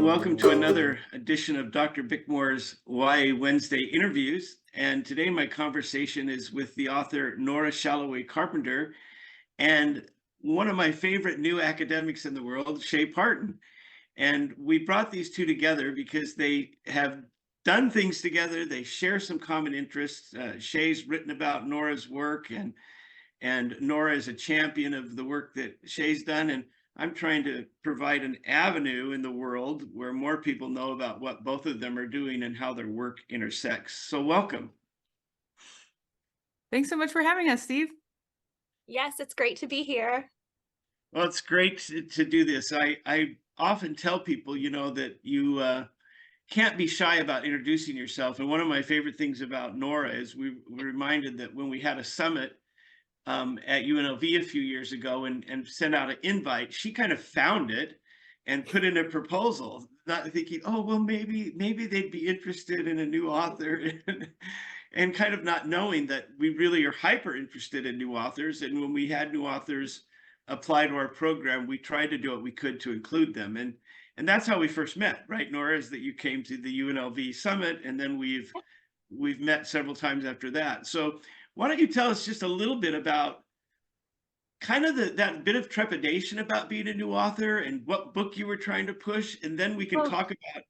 Welcome to another edition of Dr. Bickmore's YA Wednesday interviews. And today my conversation is with the author Nora Shalaway Carpenter and one of my favorite new academics in the world, Chea Parton. And we brought these two together because they have done things together. They share some common interests. Chea's written about Nora's work, and Nora is a champion of the work that Chea's done. And I'm trying to provide an avenue in the world where more people know about what both of them are doing and how their work intersects. So welcome. Thanks so much for having us, Steve. Yes, it's great to be here. Well, it's great to do this. I often tell people, that you can't be shy about introducing yourself. And one of my favorite things about Nora is we were reminded that when we had a summit at UNLV a few years ago and sent out an invite, she kind of found it and put in a proposal, not thinking, oh, well, maybe they'd be interested in a new author, and kind of not knowing that we really are hyper interested in new authors. And when we had new authors apply to our program, we tried to do what we could to include them. And that's how we first met, right, Nora, is that you came to the UNLV summit, and then we've met several times after that. So why don't you tell us just a little bit about kind of that bit of trepidation about being a new author and what book you were trying to push, and then we can talk about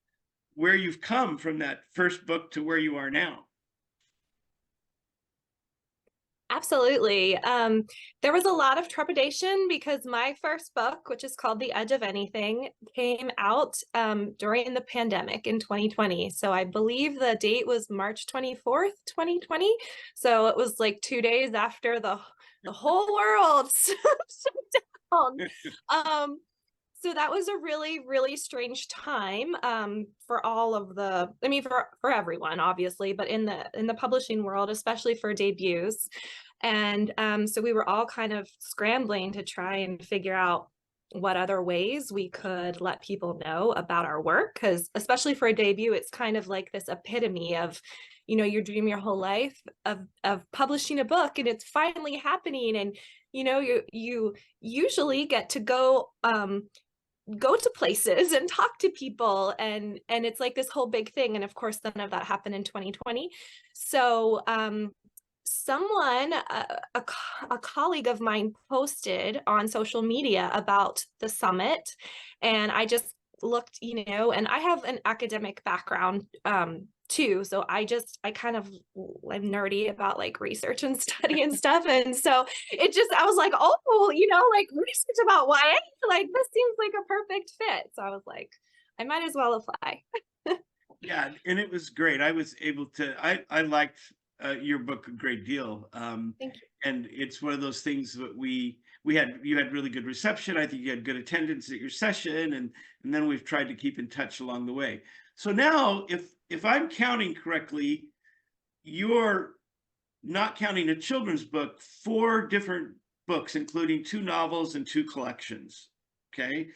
where you've come from that first book to where you are now. Absolutely. There was a lot of trepidation because my first book, which is called The Edge of Anything, came out during the pandemic in 2020. So I believe the date was March 24th, 2020. So it was like 2 days after the whole world shut down. So that was a really, really strange time for all of for everyone, obviously, but in the publishing world, especially for debuts. And so we were all kind of scrambling to try and figure out what other ways we could let people know about our work, because especially for a debut, it's kind of like this epitome of, your dream your whole life of publishing a book, and it's finally happening. And you usually get to go to places and talk to people, and it's like this whole big thing. And of course, none of that happened in 2020. So someone, a colleague of mine, posted on social media about the summit, and I just looked, and I have an academic background too. So I'm nerdy about like research and study and stuff. And so I was like, like research about YA, like this seems like a perfect fit. So I was like, I might as well apply. Yeah, and it was great. I was able to, I liked your book a great deal. Thank you. And it's one of those things that you had really good reception. I think you had good attendance at your session, and then we've tried to keep in touch along the way. So now, if I'm counting correctly, you're, not counting a children's book, 4 different books, including 2 novels and 2 collections. Okay.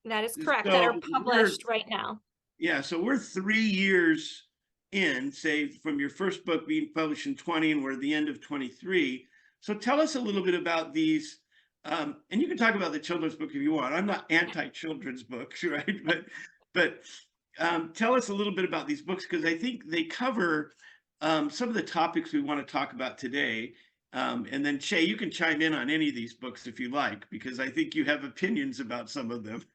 That is correct. That are published right now. Yeah. So we're 3 years in, say, from your first book being published in 20, and we're at the end of 23. So tell us a little bit about these. And you can talk about the children's book if you want. I'm not anti-children's books, right? But tell us a little bit about these books, because I think they cover some of the topics we want to talk about today. And then Chea, you can chime in on any of these books if you like, because I think you have opinions about some of them.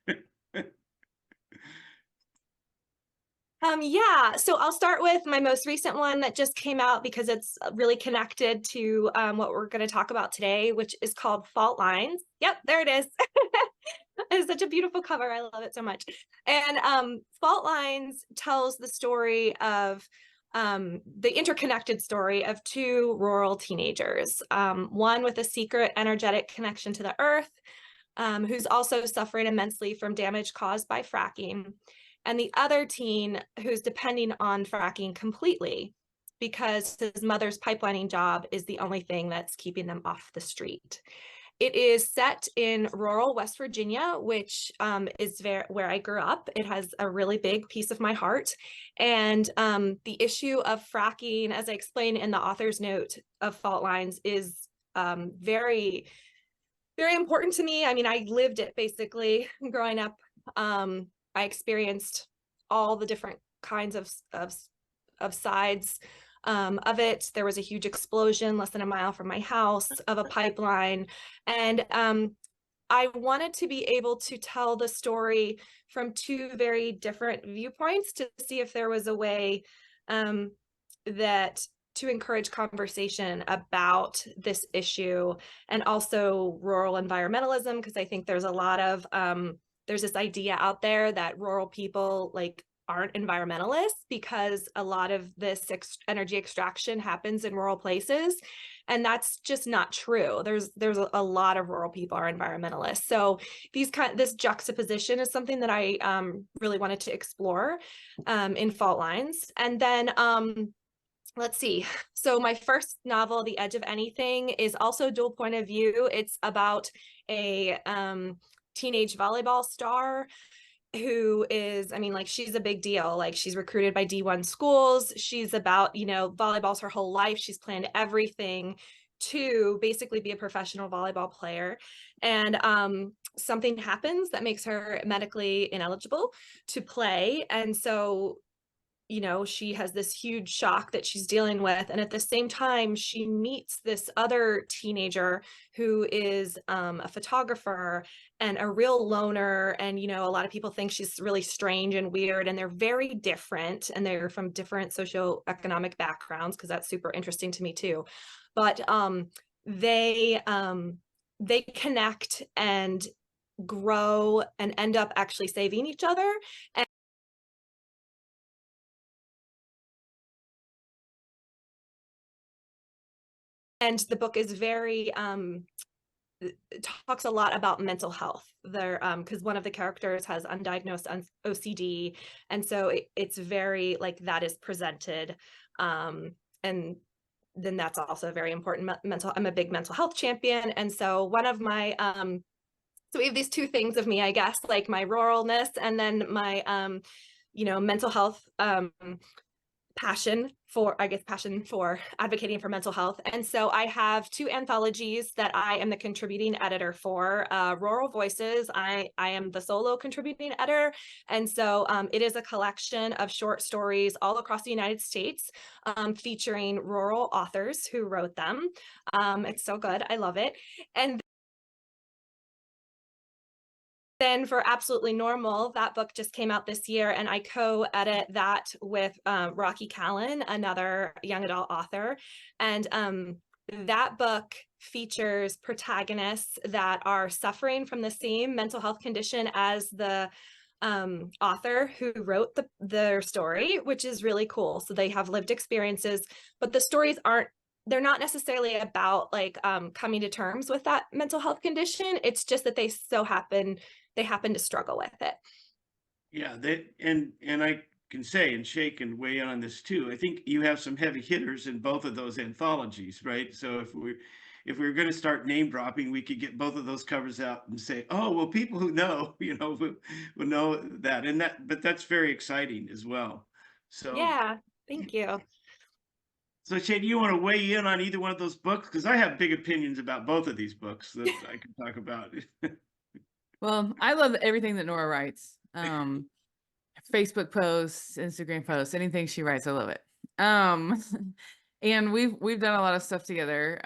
Yeah, so I'll start with my most recent one that just came out because it's really connected to what we're going to talk about today, which is called Fault Lines. Yep, there it is. It's such a beautiful cover. I love it so much. And Fault Lines tells the story of the interconnected story of 2 rural teenagers, one with a secret energetic connection to the earth, who's also suffering immensely from damage caused by fracking, and the other teen who's depending on fracking completely because his mother's pipelining job is the only thing that's keeping them off the street. It is set in rural West Virginia, which is where I grew up. It has a really big piece of my heart. And the issue of fracking, as I explain in the author's note of Fault Lines, is very, very important to me. I mean, I lived it basically growing up. I experienced all the different kinds of sides of it. There was a huge explosion less than a mile from my house of a pipeline. And I wanted to be able to tell the story from two very different viewpoints to see if there was a way that to encourage conversation about this issue, and also rural environmentalism, because I think there's a lot of there's this idea out there that rural people like aren't environmentalists because a lot of this energy extraction happens in rural places, and that's just not true. There's a lot of rural people are environmentalists. So this juxtaposition is something that I really wanted to explore in Fault Lines. And then let's see. So my first novel, The Edge of Anything, is also dual point of view. It's about a teenage volleyball star who is, I mean, like, she's a big deal. Like, she's recruited by D1 schools. She's about, volleyball's her whole life. She's planned everything to basically be a professional volleyball player. And something happens that makes her medically ineligible to play. And so she has this huge shock that she's dealing with. And at the same time, she meets this other teenager who is a photographer and a real loner. And, a lot of people think she's really strange and weird, and they're very different. And they're from different socioeconomic backgrounds, because that's super interesting to me too. But they connect and grow and end up actually saving each other. And the book is very talks a lot about mental health there, because one of the characters has undiagnosed OCD, and so it's very like that is presented, and then that's also very important. I'm a big mental health champion, and so one of my so we have these two things of me, I guess, like my ruralness and then my mental health passion for advocating for mental health. And so I have two anthologies that I am the contributing editor for. Rural Voices, I am the solo contributing editor. And so it is a collection of short stories all across the United States, featuring rural authors who wrote them. It's so good. I love it. And then for Absolutely Normal, that book just came out this year, and I co-edit that with Rocky Callan, another young adult author. And that book features protagonists that are suffering from the same mental health condition as the author who wrote their story, which is really cool. So they have lived experiences, but the stories they're not necessarily about like coming to terms with that mental health condition. It's just that they happen to struggle with it. Yeah, and I can say, and Chea can weigh in on this too, I think you have some heavy hitters in both of those anthologies, right? So if we're going to start name dropping, we could get both of those covers out and say, oh, well, people who know, will know that. But that's very exciting as well. So yeah, thank you. So Chea, do you want to weigh in on either one of those books? Because I have big opinions about both of these books that I can talk about. Well, I love everything that Nora writes. Facebook posts, Instagram posts, anything she writes, I love it. And we've done a lot of stuff together.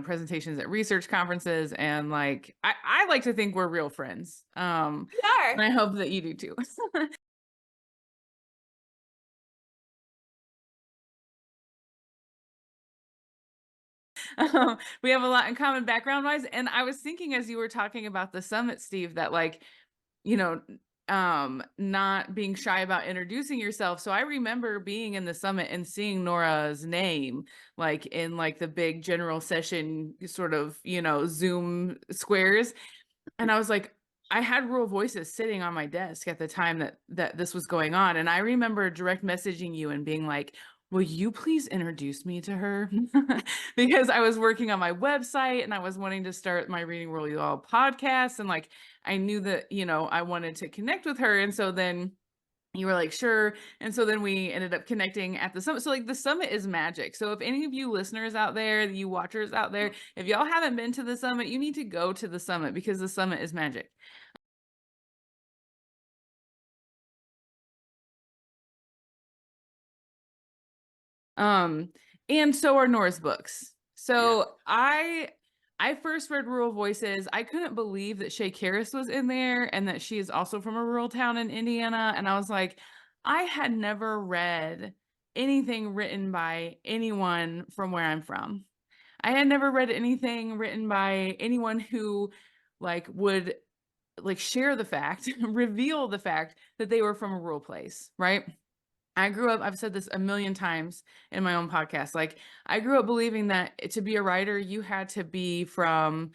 Presentations at research conferences, and like I like to think we're real friends. We are. And I hope that you do too. We have a lot in common background wise. And I was thinking as you were talking about the summit, Steve, that like, not being shy about introducing yourself. So I remember being in the summit and seeing Nora's name, like in like the big general session, sort of, Zoom squares. And I was like, I had Rural Voices sitting on my desk at the time that this was going on. And I remember direct messaging you and being like, will you please introduce me to her? Because I was working on my website and I was wanting to start my Reading Rural You All podcast. And like, I knew that, I wanted to connect with her. And so then you were like, sure. And so then we ended up connecting at the summit. So like the summit is magic. So if any of you listeners out there, you watchers out there, if y'all haven't been to the summit, you need to go to the summit because the summit is magic. And so are Nora's books. So I first read Rural Voices. I couldn't believe that Shea Karras was in there and that she is also from a rural town in Indiana. And I was like, I had never read anything written by anyone from where I'm from. I had never read anything written by anyone who would share the fact, reveal the fact that they were from a rural place, right? I grew up, I've said this a million times in my own podcast. Like, I grew up believing that to be a writer, you had to be from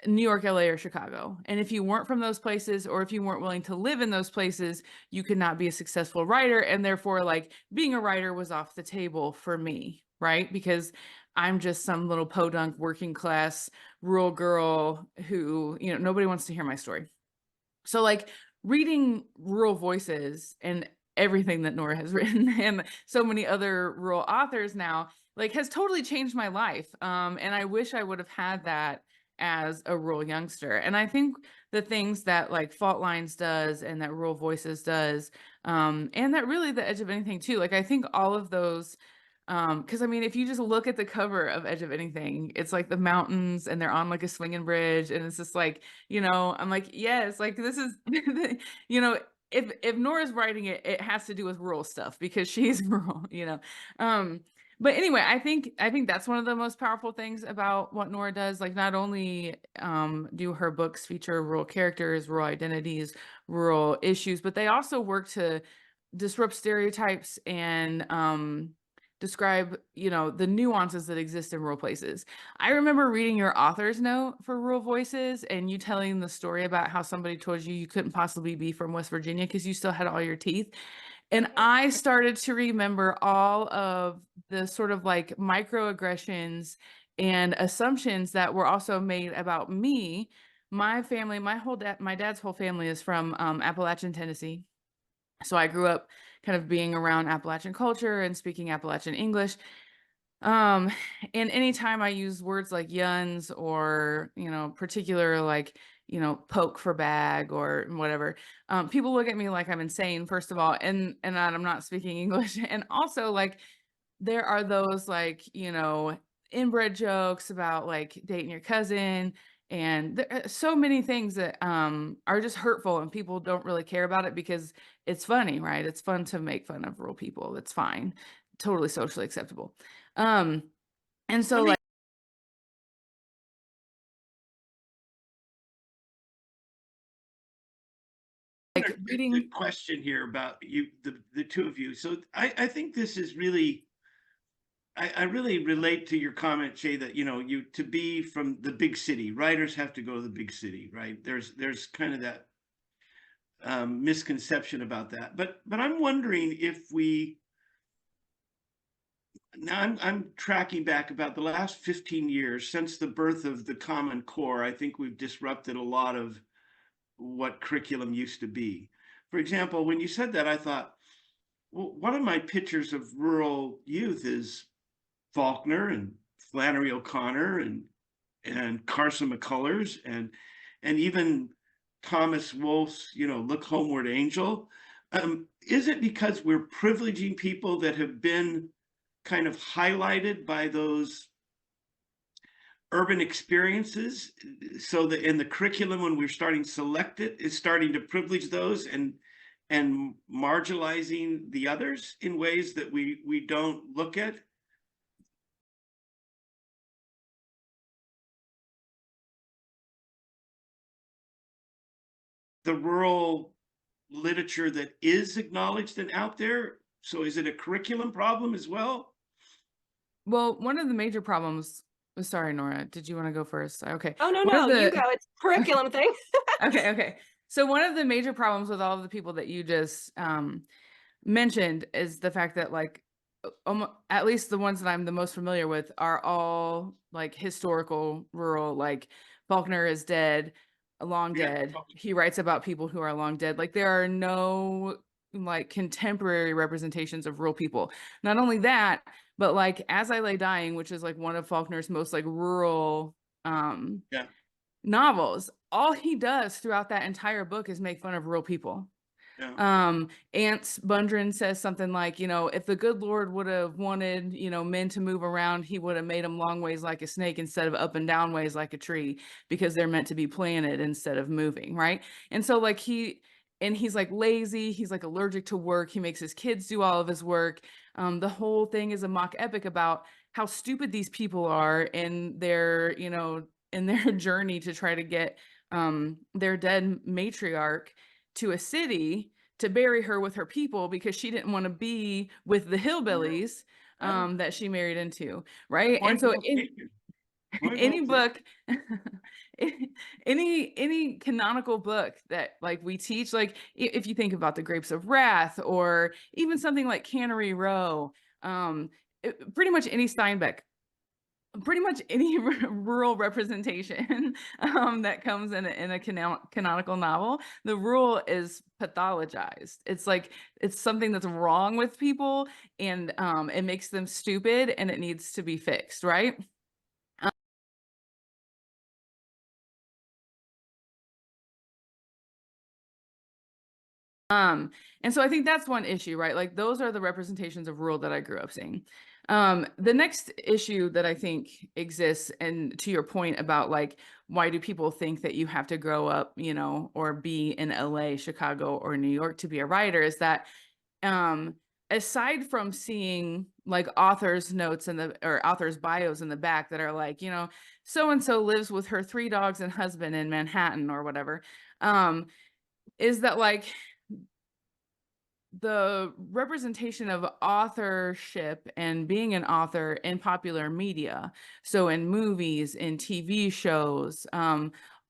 New York, LA, or Chicago. And if you weren't from those places, or if you weren't willing to live in those places, you could not be a successful writer. And therefore, being a writer was off the table for me, right? Because I'm just some little podunk working class rural girl who, nobody wants to hear my story. So reading Rural Voices and everything that Nora has written and so many other rural authors now has totally changed my life. And I wish I would have had that as a rural youngster. And I think the things that Fault Lines does and that Rural Voices does, and that really The Edge of Anything too, I think all of those, because I mean, if you just look at the cover of Edge of Anything, it's the mountains and they're on a swinging bridge, and it's just I'm like, yes, this is, if Nora's writing it, it has to do with rural stuff because she's rural, But anyway, I think that's one of the most powerful things about what Nora does. Not only do her books feature rural characters, rural identities, rural issues, but they also work to disrupt stereotypes and describe, the nuances that exist in rural places. I remember reading your author's note for Rural Voices and you telling the story about how somebody told you couldn't possibly be from West Virginia because you still had all your teeth. And I started to remember all of the sort of microaggressions and assumptions that were also made about me. My family, my dad's whole family is from Appalachian, Tennessee. So I grew up kind of being around Appalachian culture and speaking Appalachian English. And anytime I use words like yuns or, particular poke for bag or whatever, people look at me like I'm insane, first of all, and that I'm not speaking English. And also there are those inbred jokes about dating your cousin. And there are so many things that are just hurtful and people don't really care about it because it's funny, right? It's fun to make fun of rural people. That's fine. Totally socially acceptable. And so reading the question here about you, the two of you. So I think this is really, I really relate to your comment, Shay, that you to be from the big city, writers have to go to the big city, right? There's kind of that misconception about that. But I'm wondering if we now I'm tracking back about the last 15 years since the birth of the Common Core. I think we've disrupted a lot of what curriculum used to be. For example, when you said that, I thought, well, one of my pictures of rural youth is Faulkner and Flannery O'Connor and Carson McCullers and even Thomas Wolfe's, Look Homeward Angel. Is it because we're privileging people that have been kind of highlighted by those urban experiences, so that in the curriculum when we're starting to select it is starting to privilege those and marginalizing the others in ways that we don't look at? The rural literature that is acknowledged and out there. So is it a curriculum problem as well? Well, one of the major problems, sorry, Nora, did you want to go first? Okay. Oh, no, you go. It's a curriculum thing. Okay. So one of the major problems with all of the people that you just mentioned is the fact that at least the ones that I'm the most familiar with are all historical rural, Faulkner is dead, long dead. He writes about people who are long dead. There are no contemporary representations of rural people. Not only that, but As I Lay Dying, which is one of Faulkner's most rural novels, all he does throughout that entire book is make fun of rural people. Yeah. Ants Bundren says something like, you know, if the good Lord would have wanted, you know, men to move around, he would have made them long ways like a snake instead of up and down ways like a tree, because they're meant to be planted instead of moving, right? And so like he's like lazy, he's like allergic to work, he makes his kids do all of his work. The whole thing is a mock epic about how stupid these people are in their, you know, in their journey to try to get their dead matriarch to a city to bury her with her people because she didn't want to be with the hillbillies that she married into, right? Point And so well taken. Point well any taken. book, any canonical book that like we teach, like if you think about the Grapes of Wrath or even something like Cannery Row, pretty much any Steinbeck, pretty much any rural representation that comes in a canonical novel, the rural is pathologized. It's like it's something that's wrong with people, and it makes them stupid, and it needs to be fixed, right? And so I think that's one issue, right? Like those are the representations of rural that I grew up seeing. The next issue that I think exists, and to your point about like, why do people think that you have to grow up, you know, or be in LA, Chicago, or New York to be a writer, is that um, aside from seeing like authors' notes in the or authors' bios in the back that are like, you know, so and so lives with her 3 dogs and husband in Manhattan or whatever, is that like the representation of authorship and being an author in popular media, so in movies, in TV shows,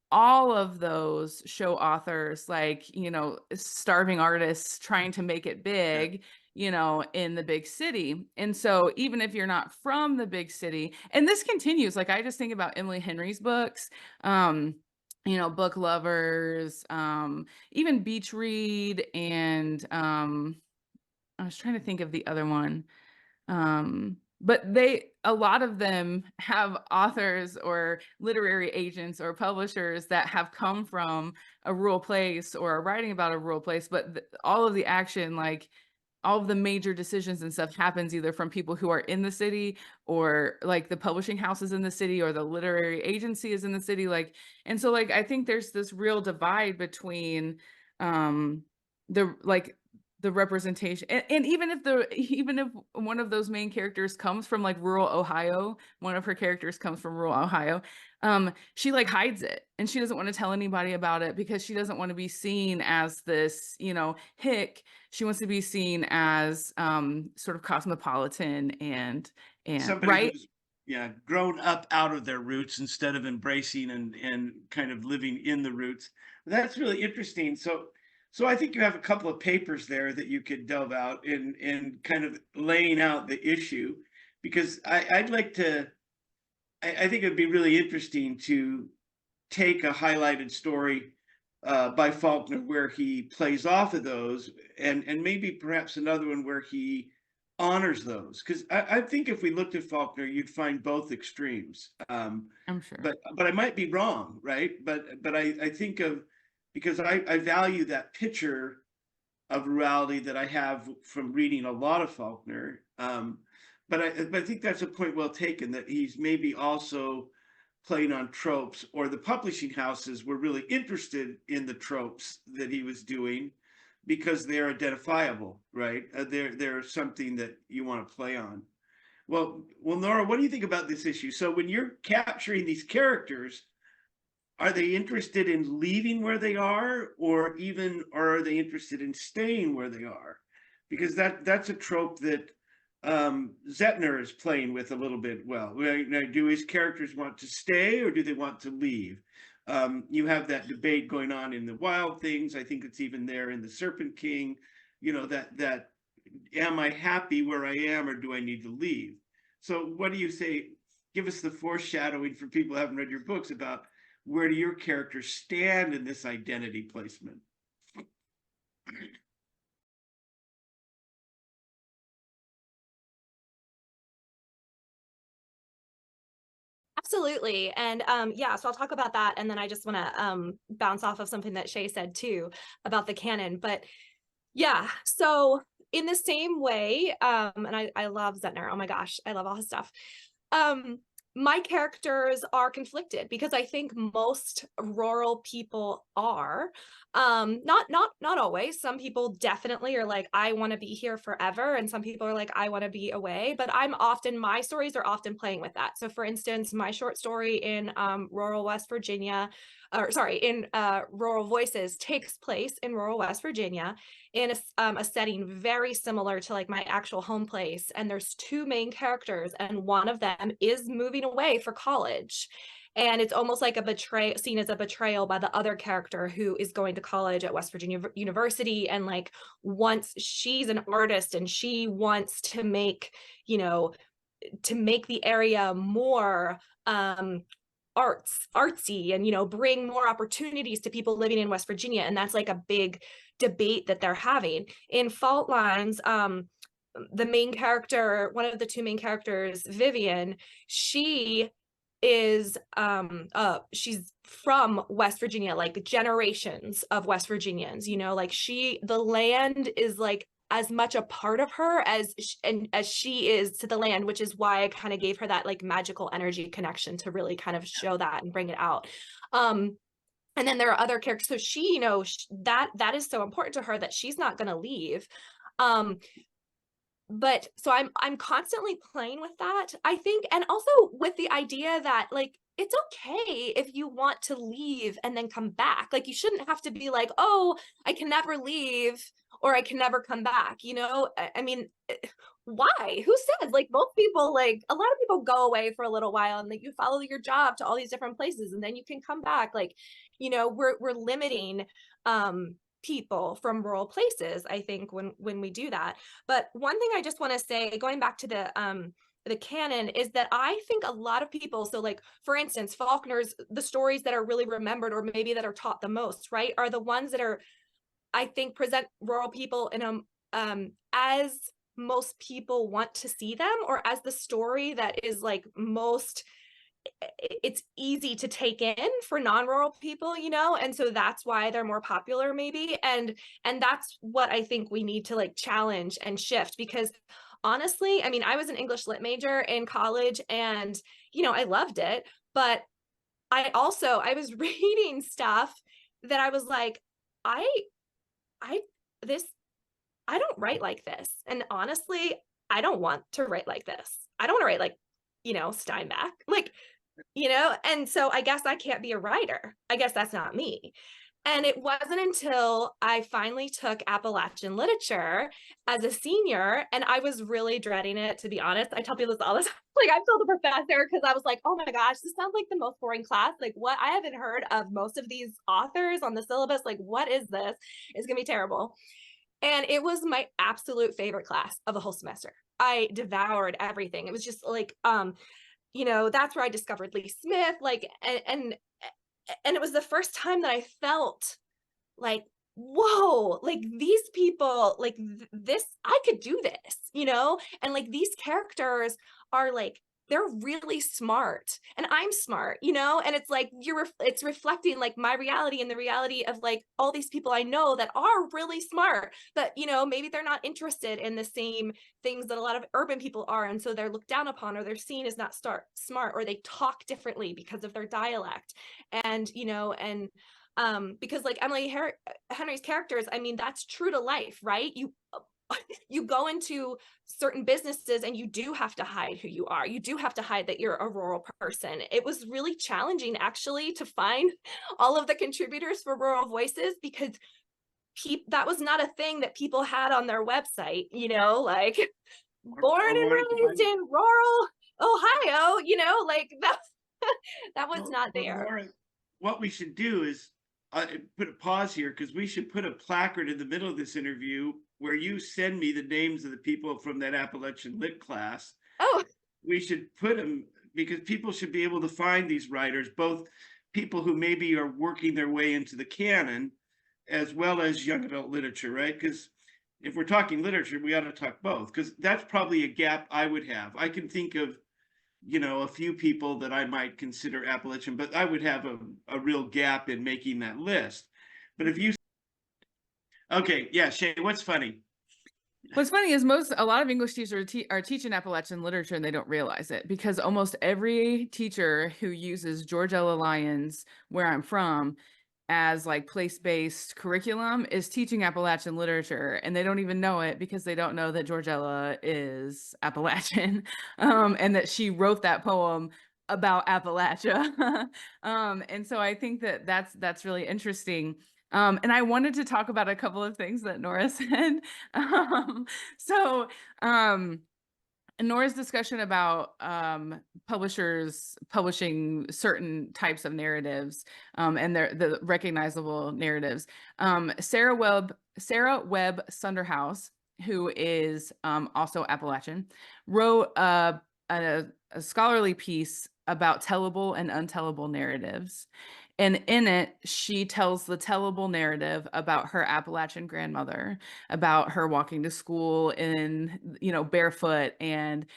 all of those show authors like, you know, starving artists trying to make it Yeah. big, you know, in the big city. And so even if you're not from the big city, and this continues, like I just think about Emily Henry's books, you know, Book Lovers, even Beach Read, and I was trying to think of the other one. But a lot of them have authors or literary agents or publishers that have come from a rural place or are writing about a rural place, but all of the action, like all of the major decisions and stuff, happens either from people who are in the city, or like the publishing house is in the city, or the literary agency is in the city. Like, and so like I think there's this real divide between um the representation, and even if one of those main characters comes from like rural Ohio, one of her characters comes from rural Ohio, she like hides it, and she doesn't want to tell anybody about it because she doesn't want to be seen as this, you know, hick. She wants to be seen as sort of cosmopolitan and Somebody right. who's, yeah, grown up out of their roots instead of embracing and kind of living in the roots. That's really interesting. So I think you have a couple of papers there that you could delve out and kind of laying out the issue, because I'd like to, I think it'd be really interesting to take a highlighted story by Faulkner where he plays off of those, and maybe perhaps another one where he honors those. Because I think if we looked at Faulkner, you'd find both extremes. I'm sure. But I might be wrong, right? But I think of, because I value that picture of rurality that I have from reading a lot of Faulkner. But I think that's a point well taken, that he's maybe also playing on tropes, or the publishing houses were really interested in the tropes that he was doing because they're identifiable, right? They're something that you want to play on. Well, Nora, what do you think about this issue? So when you're capturing these characters, are they interested in leaving where they are, or are they interested in staying where they are? Because that's a trope that Zettner is playing with a little bit. Well, do his characters want to stay, or do they want to leave? You have that debate going on in the Wild Things. I think it's even there in the Serpent King. You know, that am I happy where I am, or do I need to leave? So what do you say? Give us the foreshadowing for people who haven't read your books about where do your characters stand in this identity placement? Absolutely. And yeah, so I'll talk about that. And then I just want to bounce off of something that Chea said too about the canon. But Yeah. So in the same way, and I love Zentner. Oh my gosh, I love all his stuff. Um, my characters are conflicted because I think most rural people are. Not always. Some people definitely are like, I want to be here forever, and some people are like, I want to be away. But my stories are often playing with that. So, for instance, my short story in rural West Virginia, or sorry, in Rural Voices, takes place in rural West Virginia in a setting very similar to like my actual home place. And there's two main characters, and one of them is moving away for college. And it's almost like seen as a betrayal by the other character who is going to college at West Virginia University. And like, once she's an artist and she wants to make, to make the area more artsy and bring more opportunities to people living in West Virginia. And that's like a big debate that they're having in Fault Lines. The main character, one of the two main characters, Vivian, she is she's from West Virginia, like generations of West Virginians, like the land is like as much a part of her as she is to the land, which is why I kind of gave her that like magical energy connection to really kind of show that and bring it out. And then there are other characters, so she, that is so important to her that she's not going to leave. But so I'm constantly playing with that, I think, and also with the idea that like it's okay if you want to leave and then come back. Like you shouldn't have to be like, oh, I can never leave or I can never come back. I mean, why? Who says? Like most people, like a lot of people go away for a little while and like you follow your job to all these different places and then you can come back. Like, we're limiting people from rural places, I think, when we do that. But one thing I just want to say, going back to the canon, is that I think a lot of people, so like for instance, Faulkner's, the stories that are really remembered or maybe that are taught the most, right, are the ones that are, I think, present rural people in a as most people want to see them, or as the story that is like most, it's easy to take in for non-rural people, and so that's why they're more popular maybe. And that's what I think we need to like challenge and shift, because honestly, I mean, I was an English lit major in college and I loved it, but I was reading stuff that I was like, I this I don't write like this, and honestly I don't want to write like this. I don't want to write like Steinbeck, like, and so I guess I can't be a writer. I guess that's not me. And it wasn't until I finally took Appalachian literature as a senior, and I was really dreading it, to be honest. I tell people this all the time. Like, I told the professor, because I was like, oh my gosh, this sounds like the most boring class. Like, what? I haven't heard of most of these authors on the syllabus. Like, what is this? It's going to be terrible. And it was my absolute favorite class of the whole semester. I devoured everything. It was just like, that's where I discovered Lee Smith, like, and it was the first time that I felt like, whoa, like these people, like this, I could do this, and like these characters are like, they're really smart and I'm smart, and it's like, it's reflecting like my reality and the reality of like all these people I know that are really smart, but maybe they're not interested in the same things that a lot of urban people are. And so they're looked down upon, or they're seen as not smart, or they talk differently because of their dialect. And, because like Emily Henry's characters, I mean, that's true to life, right? You go into certain businesses and you do have to hide who you are. You do have to hide that you're a rural person. It was really challenging actually to find all of the contributors for Rural Voices, because that was not a thing that people had on their website, like born and raised in rural Ohio, like that was not there. Nora, what we should do is put a pause here, because we should put a placard in the middle of this interview where you send me the names of the people from that Appalachian Lit class. Oh, we should put them, because people should be able to find these writers, both people who maybe are working their way into the canon, as well as young adult literature, right? Because if we're talking literature, we ought to talk both, because that's probably a gap I would have. I can think of a few people that I might consider Appalachian, but I would have a real gap in making that list. But if you Okay, yeah, Chea, what's funny? What's funny is a lot of English teachers are teaching Appalachian literature and they don't realize it, because almost every teacher who uses George Ella Lyons, Where I'm From, as like place-based curriculum is teaching Appalachian literature, and they don't even know it because they don't know that George Ella is Appalachian, and that she wrote that poem about Appalachia. And so I think that that's really interesting. And I wanted to talk about a couple of things that Nora said. So Nora's discussion about publishers publishing certain types of narratives, and the recognizable narratives. Sarah Webb Sunderhouse, who is also Appalachian, wrote a scholarly piece about tellable and untellable narratives. And in it, she tells the tellable narrative about her Appalachian grandmother, about her walking to school in, barefoot, and,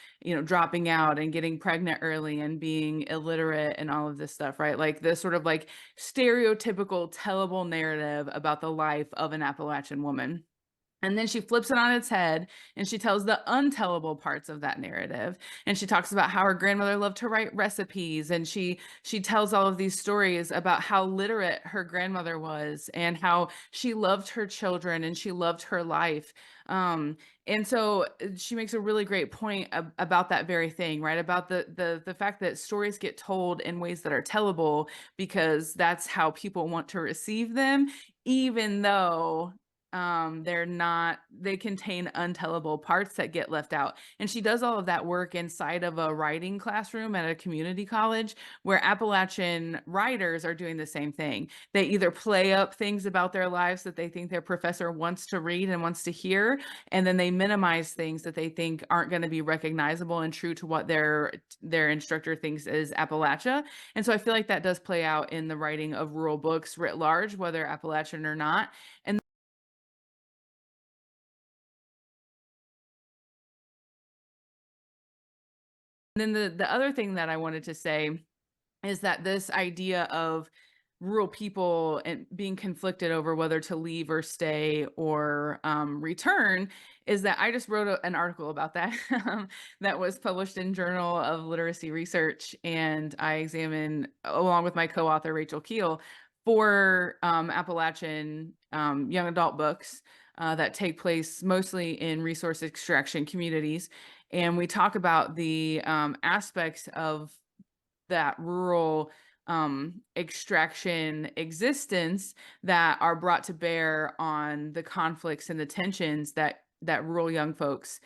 dropping out and getting pregnant early and being illiterate and all of this stuff, right? Like this sort of like stereotypical tellable narrative about the life of an Appalachian woman. And then she flips it on its head and she tells the untellable parts of that narrative. And she talks about how her grandmother loved to write recipes. And she tells all of these stories about how literate her grandmother was and how she loved her children and she loved her life. And so she makes a really great point about that very thing, right? About the fact that stories get told in ways that are tellable because that's how people want to receive them, even though they contain untellable parts that get left out. And she does all of that work inside of a writing classroom at a community college, where Appalachian writers are doing the same thing. They either play up things about their lives that they think their professor wants to read and wants to hear, and then they minimize things that they think aren't going to be recognizable and true to what their instructor thinks is Appalachia. And so I feel like that does play out in the writing of rural books writ large, whether Appalachian or not. And then the other thing that I wanted to say is that this idea of rural people and being conflicted over whether to leave or stay or return is that I just wrote an article about that that was published in Journal of Literacy Research, and I examined, along with my co-author Rachel Keel, 4 Appalachian young adult books that take place mostly in resource extraction communities. And we talk about the aspects of that rural extraction existence that are brought to bear on the conflicts and the tensions that rural young folks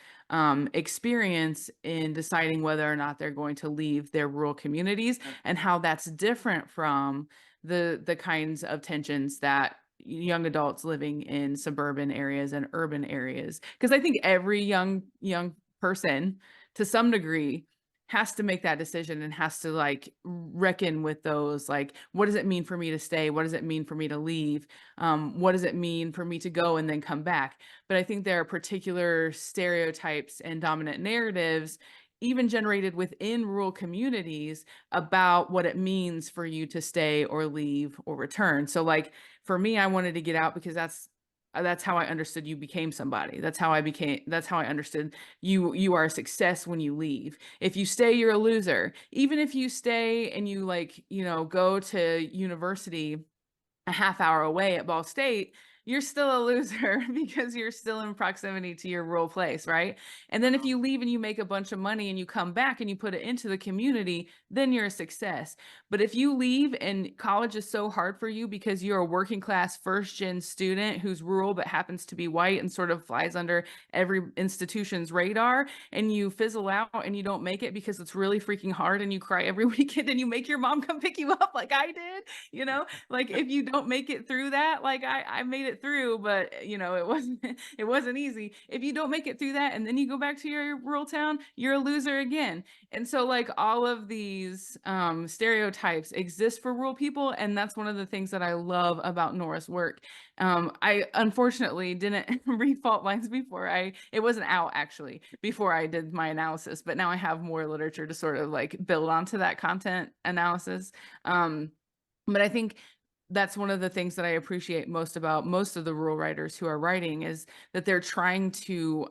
experience in deciding whether or not they're going to leave their rural communities, and how that's different from the kinds of tensions that young adults living in suburban areas and urban areas. Because I think every young person, to some degree, has to make that decision and has to like reckon with those, like, what does it mean for me to stay? What does it mean for me to leave? What does it mean for me to go and then come back? But I think there are particular stereotypes and dominant narratives, even generated within rural communities, about what it means for you to stay or leave or return. So like for me, I wanted to get out because that's how I understood you became somebody. That's how I understood you are a success when you leave. If you stay, you're a loser. Even if you stay and you go to university a half hour away at Ball State, you're still a loser because you're still in proximity to your rural place, right? And then if you leave and you make a bunch of money and you come back and you put it into the community, then you're a success. But if you leave and college is so hard for you because you're a working class first gen student who's rural but happens to be white and sort of flies under every institution's radar, and you fizzle out and you don't make it because it's really freaking hard and you cry every weekend and you make your mom come pick you up like I did, like if you don't make it through that, like I made it through, but it wasn't easy. If you don't make it through that and then you go back to your rural town, you're a loser again. And so like all of these stereotypes exist for rural people, and that's one of the things that I love about Nora's work. I unfortunately didn't read Fault Lines before it wasn't out actually before I did my analysis, but now I have more literature to sort of like build onto that content analysis. But I think that's one of the things that I appreciate most about most of the rural writers who are writing, is that they're trying to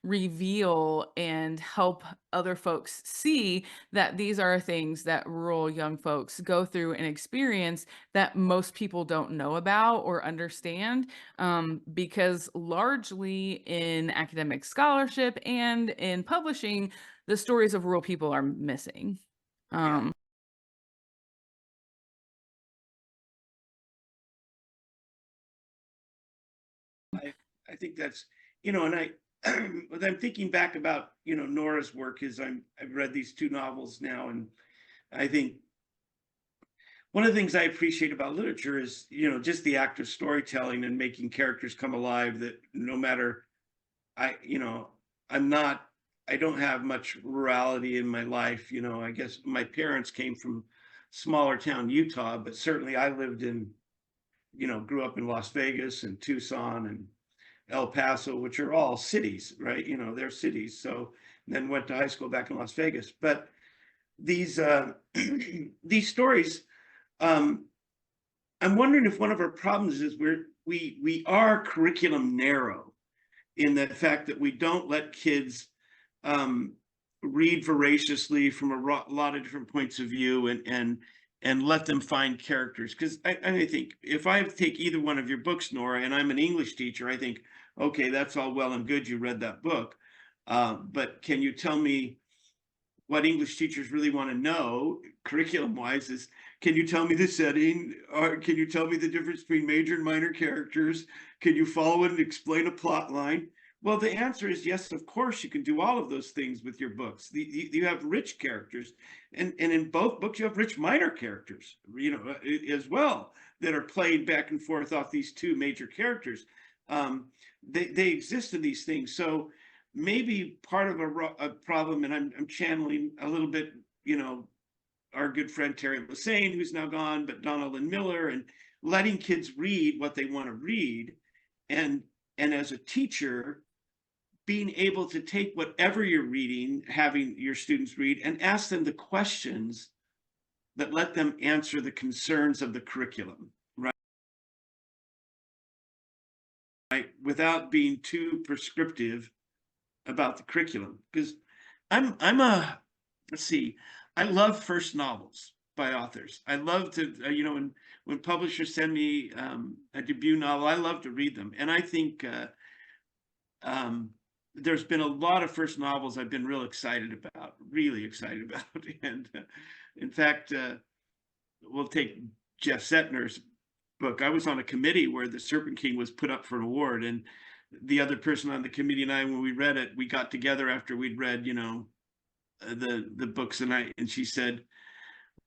reveal and help other folks see that these are things that rural young folks go through and experience that most people don't know about or understand, because largely in academic scholarship and in publishing, the stories of rural people are missing. Yeah. I think that's, and when I'm thinking back about, Nora's work, is I've read these two novels now, and I think one of the things I appreciate about literature is, just the act of storytelling and making characters come alive, that no matter, I, you know, I'm not, I don't have much rurality in my life. I guess my parents came from smaller town Utah, but certainly I lived in, grew up in Las Vegas and Tucson and El Paso, which are all cities, right? They're cities. So then went to high school back in Las Vegas. But these these stories, um, I'm wondering if one of our problems is we are curriculum narrow, in the fact that we don't let kids um, read voraciously from a lot of different points of view, and let them find characters. Because I think if I take either one of your books, Nora, and I'm an English teacher, I think, okay, that's all well and good, you read that book, but can you tell me what English teachers really want to know, curriculum wise, is, can you tell me the setting, or can you tell me the difference between major and minor characters? Can you follow it and explain a plot line? Well, the answer is yes, of course, you can do all of those things with your books. You have rich characters, and in both books, you have rich minor characters, as well, that are played back and forth off these two major characters. They exist in these things. So maybe part of a problem, and I'm channeling a little bit, our good friend Terry Lassane, who's now gone, but Donald and Miller, and letting kids read what they want to read, and as a teacher, being able to take whatever you're reading, having your students read, and ask them the questions that let them answer the concerns of the curriculum, right? Without being too prescriptive about the curriculum. Because I'm a, let's see, I love first novels by authors. I love to, when publishers send me a debut novel, I love to read them. And I think there's been a lot of first novels I've been really excited about. And in fact, we'll take Jeff Setner's book. I was on a committee where The Serpent King was put up for an award, and the other person on the committee and I, when we read it, we got together after we'd read, the books, and she said,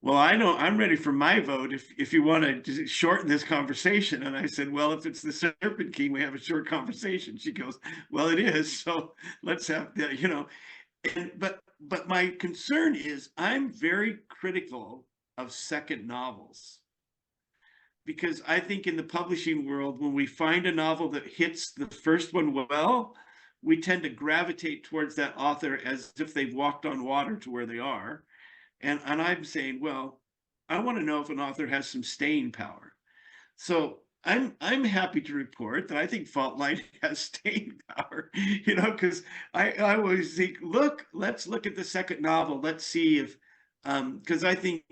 well, I know I'm ready for my vote if you want to shorten this conversation. And I said, well, if it's The Serpent King, we have a short conversation. She goes, well, it is. So let's have that, but my concern is I'm very critical of second novels, because I think in the publishing world, when we find a novel that hits the first one well, we tend to gravitate towards that author as if they've walked on water to where they are. And I'm saying, well, I want to know if an author has some staying power. So I'm happy to report that I think Fault Line has staying power, because I always think, let's look at the second novel. Let's see if, because I think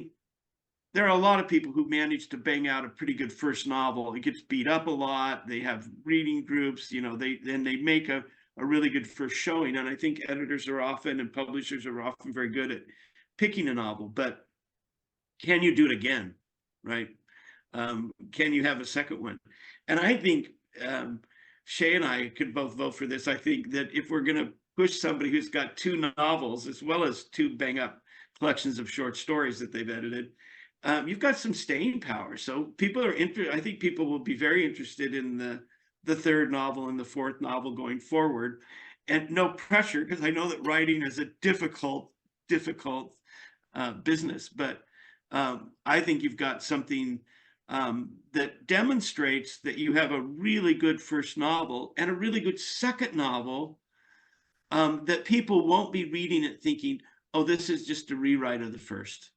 there are a lot of people who manage to bang out a pretty good first novel. It gets beat up a lot. They have reading groups, they make a really good first showing. And I think editors are often, and publishers are often, very good at picking a novel, but can you do it again, right? Can you have a second one? And I think Chea and I could both vote for this. I think that if we're going to push somebody who's got two novels as well as two bang up collections of short stories that they've edited, you've got some staying power. So people are I think people will be very interested in the third novel and the fourth novel going forward. And no pressure, because I know that writing is a difficult business, but I think you've got something that demonstrates that you have a really good first novel and a really good second novel, that people won't be reading it thinking, oh, this is just a rewrite of the first.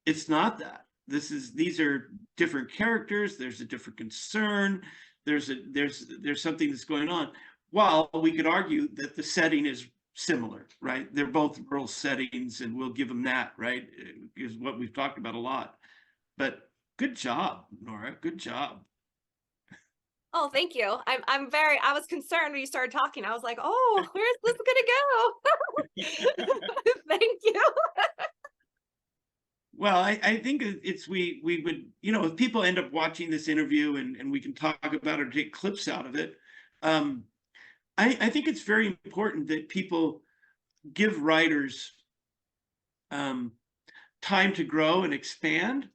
It's not that. these are different characters. There's a different concern. There's something that's going on. While we could argue that the setting is similar, right? They're both rural settings, and we'll give them that, right? Is what we've talked about a lot. But good job, Nora. Good job. Oh, thank you. I was concerned when you started talking. I was like, oh, where's this gonna go? Thank you. Well, I think we would, if people end up watching this interview and we can talk about it or take clips out of it, I think it's very important that people give writers time to grow and expand.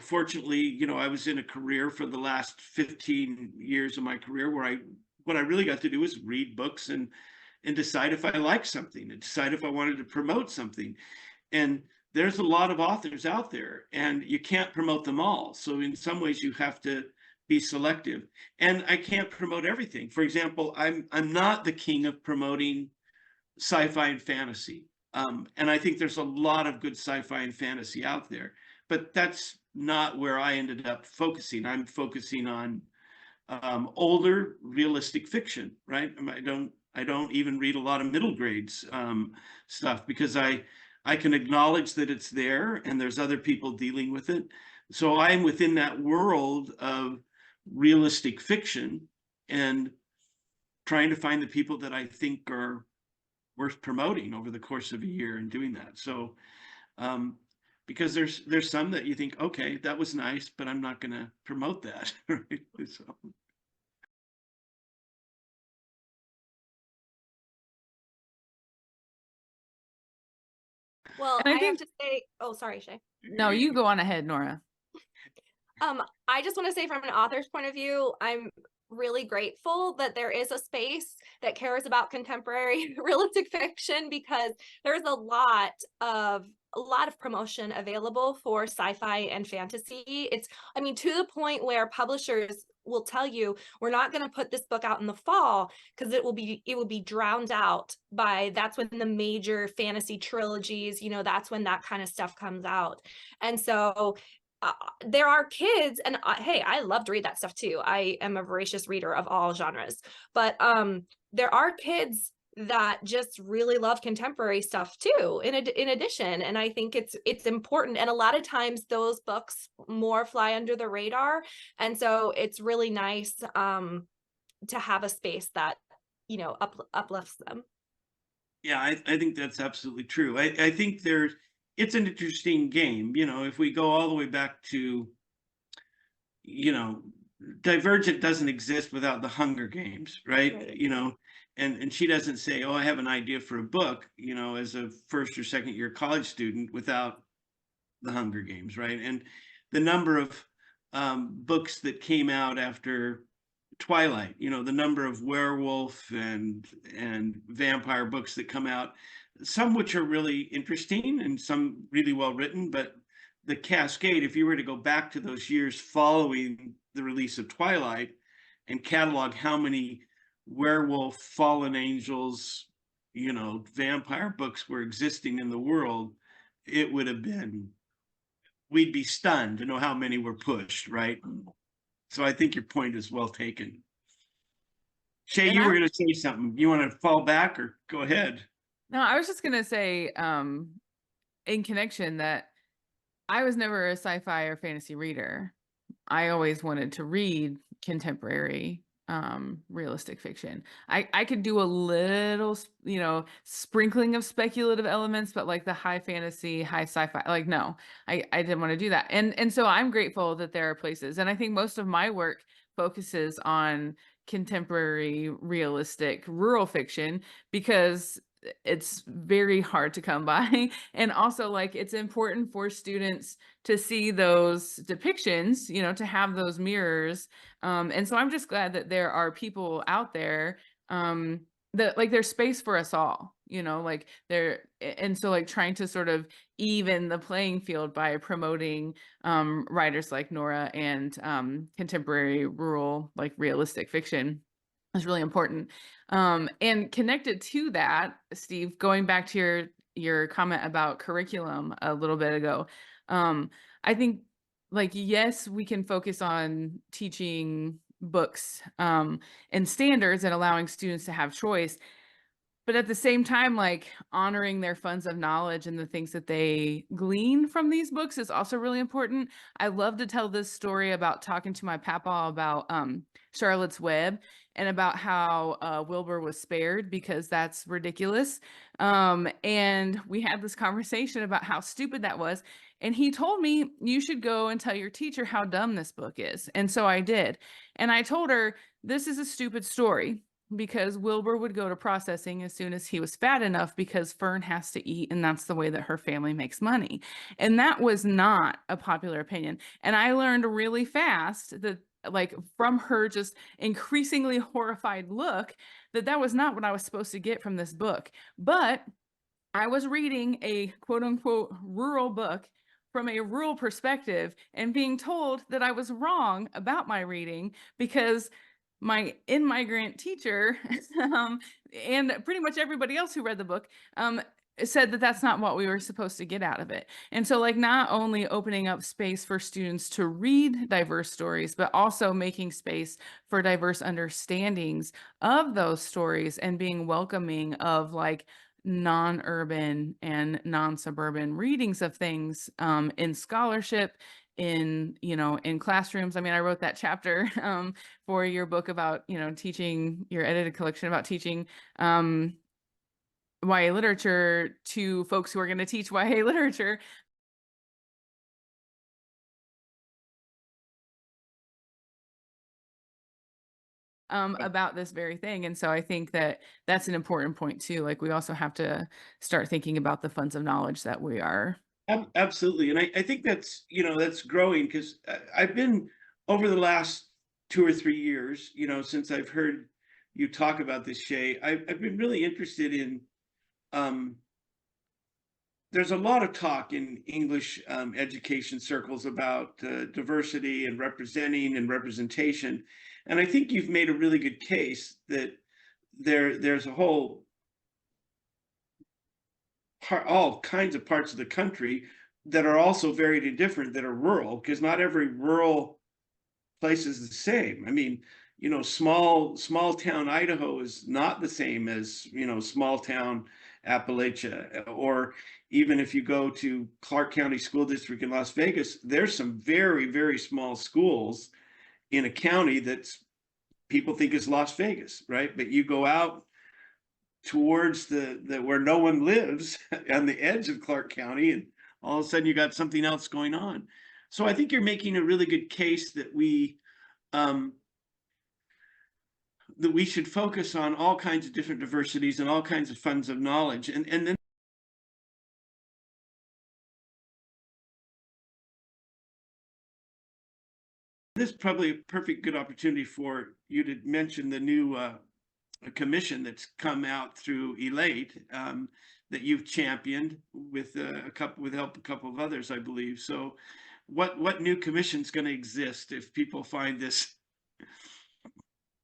Fortunately, I was in a career for the last 15 years of my career where what I really got to do was read books and decide if I liked something and decide if I wanted to promote something. And there's a lot of authors out there, and you can't promote them all. So in some ways you have to be selective. And I can't promote everything. For example, I'm not the king of promoting sci-fi and fantasy. And I think there's a lot of good sci-fi and fantasy out there, but that's not where I ended up focusing. I'm focusing on older realistic fiction, right? I don't even read a lot of middle grades stuff, because I can acknowledge that it's there and there's other people dealing with it. So I'm within that world of realistic fiction and trying to find the people that I think are worth promoting over the course of a year and doing that. So because there's some that you think, okay, that was nice, but I'm not going to promote that. Right? So. Well, I have to say, oh, sorry, Chea. No, you go on ahead, Nora. I just want to say, from an author's point of view, I'm really grateful that there is a space that cares about contemporary realistic fiction, because there's a lot of promotion available for sci-fi and fantasy. It's, to the point where publishers will tell you, we're not going to put this book out in the fall because it will be drowned out by, that's when the major fantasy trilogies, that's when that kind of stuff comes out. And so there are kids, and hey, I love to read that stuff too. I am a voracious reader of all genres, but there are kids that just really love contemporary stuff too, in addition. And I think it's important, and a lot of times those books more fly under the radar, and so it's really nice to have a space that uplifts them. Yeah, I think that's absolutely true. I think it's an interesting game. If we go all the way back to, Divergent doesn't exist without the Hunger Games, right? And she doesn't say, oh, I have an idea for a book, as a first or second year college student, without the Hunger Games, right? And the number of books that came out after Twilight, the number of werewolf and vampire books that come out, some which are really interesting and some really well written, but the cascade, if you were to go back to those years following the release of Twilight and catalog how many werewolf, fallen angels, vampire books were existing in the world, it would have been, we'd be stunned to know how many were pushed, right? So I think your point is well taken. Chea, you were going to say something. You want to fall back or go ahead? No, I was just going to say, in connection, that I was never a sci-fi or fantasy reader. I always wanted to read contemporary realistic fiction. I could do a little, sprinkling of speculative elements, but like the high fantasy, high sci-fi, like, no, I didn't want to do that. And so I'm grateful that there are places. And I think most of my work focuses on contemporary, realistic, rural fiction, because it's very hard to come by. And also, like, it's important for students to see those depictions, to have those mirrors. And so I'm just glad that there are people out there that, like, there's space for us all, like there. And so, like, trying to sort of even the playing field by promoting writers like Nora and contemporary rural, like, realistic fiction is really important. And connected to that, Steve, going back to your your comment about curriculum a little bit ago. I think, like, yes, we can focus on teaching books and standards and allowing students to have choice. But at the same time, like, honoring their funds of knowledge and the things that they glean from these books is also really important. I love to tell this story about talking to my papa about Charlotte's Web and about how Wilbur was spared, because that's ridiculous. And we had this conversation about how stupid that was. And he told me, you should go and tell your teacher how dumb this book is. And so I did. And I told her, this is a stupid story, because Wilbur would go to processing as soon as he was fat enough, because Fern has to eat, and that's the way that her family makes money. And that was not a popular opinion. And I learned really fast that, like, from her just increasingly horrified look, that that was not what I was supposed to get from this book. But I was reading a quote unquote rural book from a rural perspective and being told that I was wrong about my reading, because my in-migrant teacher and pretty much everybody else who read the book said that that's not what we were supposed to get out of it. And so, like, not only opening up space for students to read diverse stories, but also making space for diverse understandings of those stories and being welcoming of, like, non-urban and non-suburban readings of things in scholarship, in, you know, in classrooms. I mean, I wrote that chapter for your book about, you know, teaching, your edited collection about teaching YA literature to folks who are going to teach YA literature. About this very thing. And so I think that that's an important point too. Like, we also have to start thinking about the funds of knowledge that we are. Absolutely. And I think that's, that's growing, because I've been, over the last 2 or 3 years, since I've heard you talk about this, Chea, I've been really interested in, there's a lot of talk in English education circles about diversity and representing and representation. And I think you've made a really good case that there's a whole all kinds of parts of the country that are also varied and different, that are rural, because not every rural place is the same. I mean, small town Idaho is not the same as, small town Appalachia. Or even if you go to Clark County School District in Las Vegas, there's some very, very small schools in a county that's people think is Las Vegas, right? But you go out towards the where no one lives on the edge of Clark County, and all of a sudden you got something else going on. So I think you're making a really good case that we should focus on all kinds of different diversities and all kinds of funds of knowledge. And then this is probably a perfect good opportunity for you to mention the new a commission that's come out through Elate, that you've championed with help a couple of others, I believe. So what new commission is going to exist if people find this?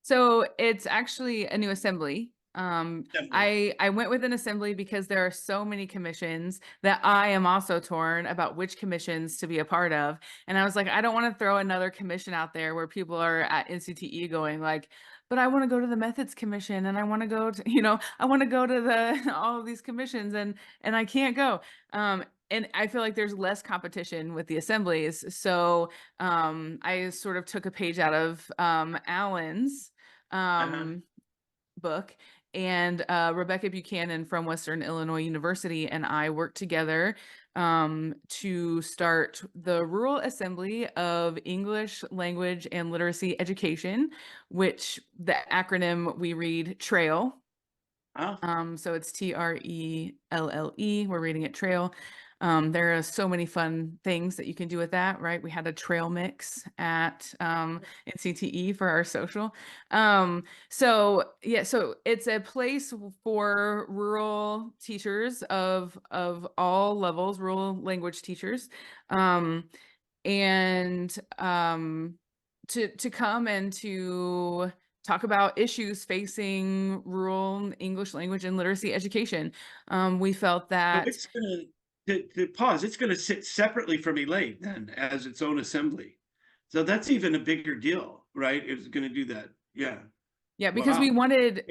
So it's actually a new assembly. Assembly. I went with an assembly because there are so many commissions that I am also torn about which commissions to be a part of. And I was like, I don't want to throw another commission out there where people are at NCTE going like, but I want to go to the methods commission, and I want to go to, I want to go to the all of these commissions, and I can't go. And I feel like there's less competition with the assemblies. So I sort of took a page out of Alan's book, and Rebecca Buchanan from Western Illinois University and I worked together to start the Rural Assembly of English Language and Literacy Education, which the acronym we read TRAIL. So it's TRELLE. We're reading it TRAIL. There are so many fun things that you can do with that, right? We had a trail mix at NCTE for our social. So yeah, so it's a place for rural teachers of all levels, rural language teachers, and to come and to talk about issues facing rural English language and literacy education. We felt So that it's gonna, to pause, it's gonna sit separately from Elate then as its own assembly. So that's even a bigger deal, right? It's gonna do that. Yeah. yeah, because Wow.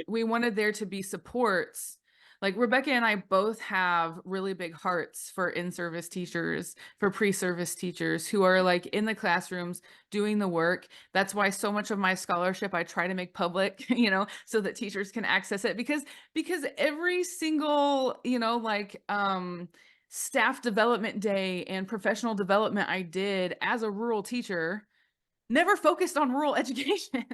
we wanted there to be supports. Like Rebecca and I both have really big hearts for in-service teachers, for pre-service teachers who are like in the classrooms doing the work. That's why so much of my scholarship I try to make public, you know, so that teachers can access it, because every single, you know, like staff development day and professional development I did as a rural teacher never focused on rural education.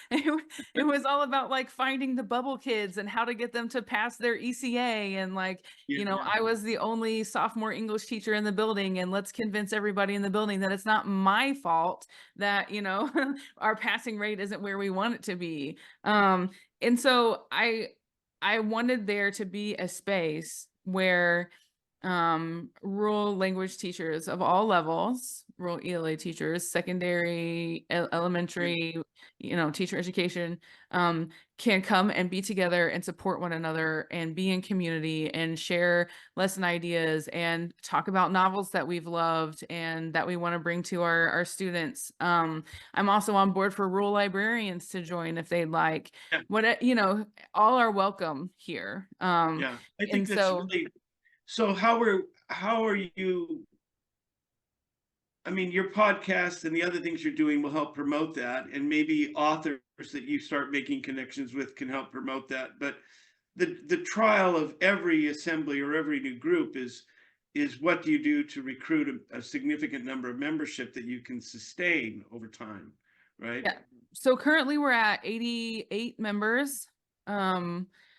It was all about like finding the bubble kids and how to get them to pass their ECA. And like, you know, Yeah. I was the only sophomore English teacher in the building, and let's convince everybody in the building that it's not my fault that, you know, our passing rate isn't where we want it to be. And so I wanted there to be a space where rural language teachers of all levels, rural ELA teachers, secondary, elementary, you know, teacher education, can come and be together and support one another and be in community and share lesson ideas and talk about novels that we've loved and that we want to bring to our students. I'm also on board for rural librarians to join if they'd like. Yeah. What, you know, all are welcome here. Yeah. I think And that's so really, so how are you, I mean, your podcast and the other things you're doing will help promote that, and maybe authors that you start making connections with can help promote that. But the trial of every assembly or every new group is what do you do to recruit a significant number of membership that you can sustain over time, right? yeah. So currently we're at 88 members.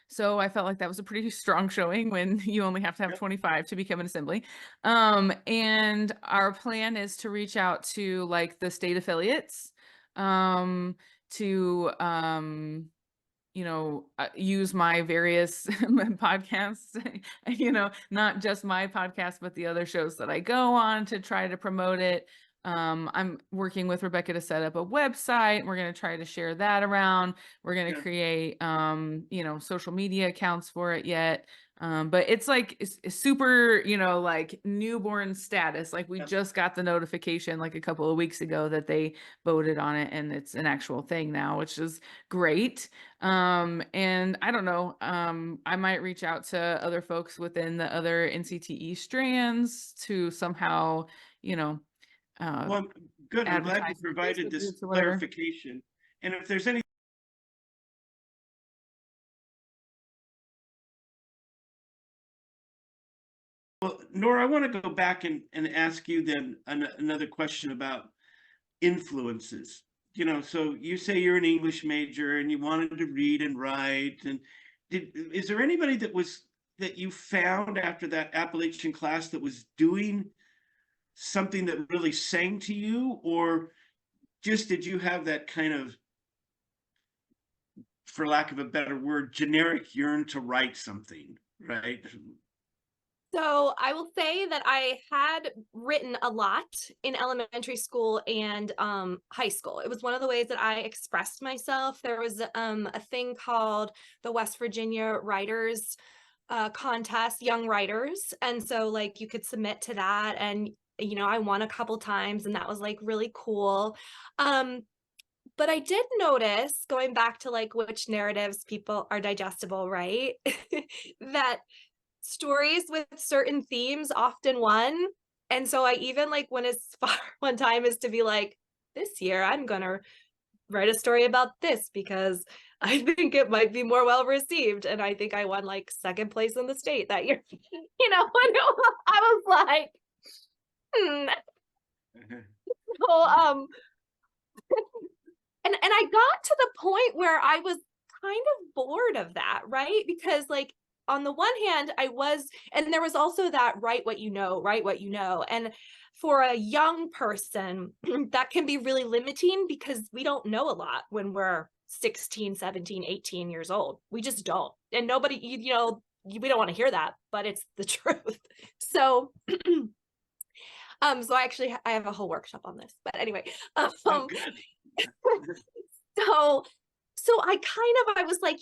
So I felt like that was a pretty strong showing when you only have to have Yep. 25 to become an assembly. And our plan is to reach out to like the state affiliates, to you know, use my various podcasts, you know, not just my podcast, but the other shows that I go on to try to promote it. I'm working with Rebecca to set up a website. We're going to try to share that around. We're going to Yeah. create, you know, social media accounts for it yet. But it's like it's super, you know, like newborn status. Like we Yeah. just got the notification like a couple of weeks ago that they voted on it and it's an actual thing now, which is great. And I don't know, I might reach out to other folks within the other NCTE strands to somehow, you know, Well, good. I'm glad you advertise in provided Facebook this groups or whatever. clarification. And if there's any, well, Nora, I want to go back and ask you then another question about influences. You know, so you say you're an English major and you wanted to read and write, and is there anybody that you found after that Appalachian class that was doing something that really sang to you, or just did you have that kind of, for lack of a better word, generic yearn to write something, right? So I will say that I had written a lot in elementary school and high school. It was one of the ways that I expressed myself. There was a thing called the West Virginia Writers Contest, Young Writers. And so like you could submit to that, and you know, I won a couple times and that was like really cool. But I did notice, going back to like which narratives people are digestible, right? that stories with certain themes often won. And so I even like went as far one time as to be like, this year I'm gonna write a story about this because I think it might be more well received. And I think I won like second place in the state that year. You know, I was like, so and I got to the point where I was kind of bored of that, right? Because like on the one hand, I was, and there was also that write what you know. And for a young person, that can be really limiting because we don't know a lot when we're 16, 17, 18 years old. We just don't. And nobody, you know, we don't want to hear that, but it's the truth. So, so I have a whole workshop on this, but anyway, Oh, good. so so I was like,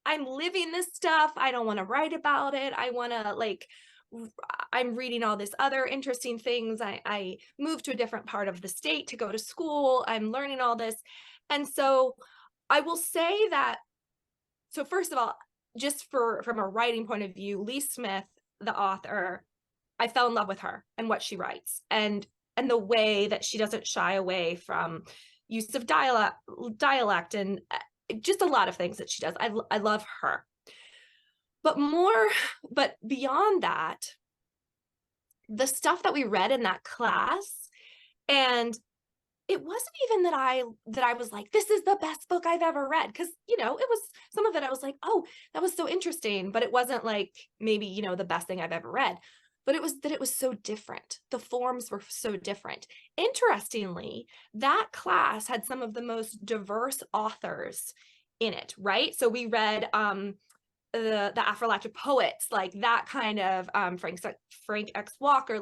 I'm living this stuff. I don't want to write about it. I want to I'm reading all this other interesting things. I moved to a different part of the state to go to school. I'm learning all this. And so I will say that, so first of all, just from a writing point of view, Lee Smith, the author, I fell in love with her and what she writes, and the way that she doesn't shy away from use of dialect and just a lot of things that she does. I love her. But beyond that, the stuff that we read in that class, and it wasn't even that I was like, this is the best book I've ever read. Cause it was some of it I was like, oh, that was so interesting. But it wasn't like maybe, the best thing I've ever read. But it was that it was so different. The forms were so different. Interestingly, that class had some of the most diverse authors in it, right? So we read the Afro-Latin poets, like that kind of Frank X. Walker,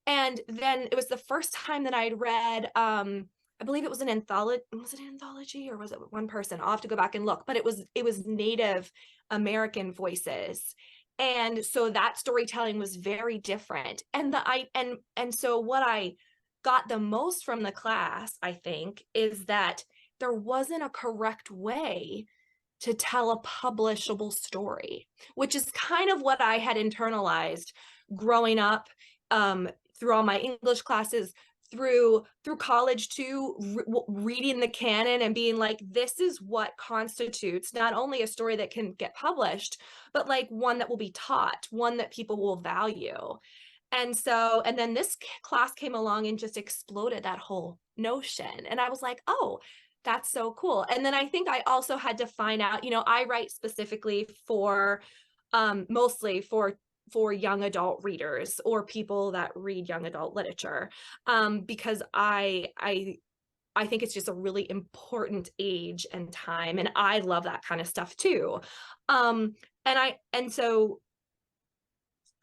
and then it was the first time that I'd read, I believe it was an anthology. Was it an anthology or was it one person? I'll have to go back and look, but it was Native American voices. And so that storytelling was very different. And so what I got the most from the class, I think, is that there wasn't a correct way to tell a publishable story, which is kind of what I had internalized growing up, through all my English classes, through college too, reading the canon and being like, this is what constitutes not only a story that can get published, but like one that will be taught, one that people will value. And then this class came along and just exploded that whole notion. And I was like, oh, that's so cool. And then I think I also had to find out, I write specifically for mostly for young adult readers or people that read young adult literature, because I think it's just a really important age and time, and I love that kind of stuff too. And so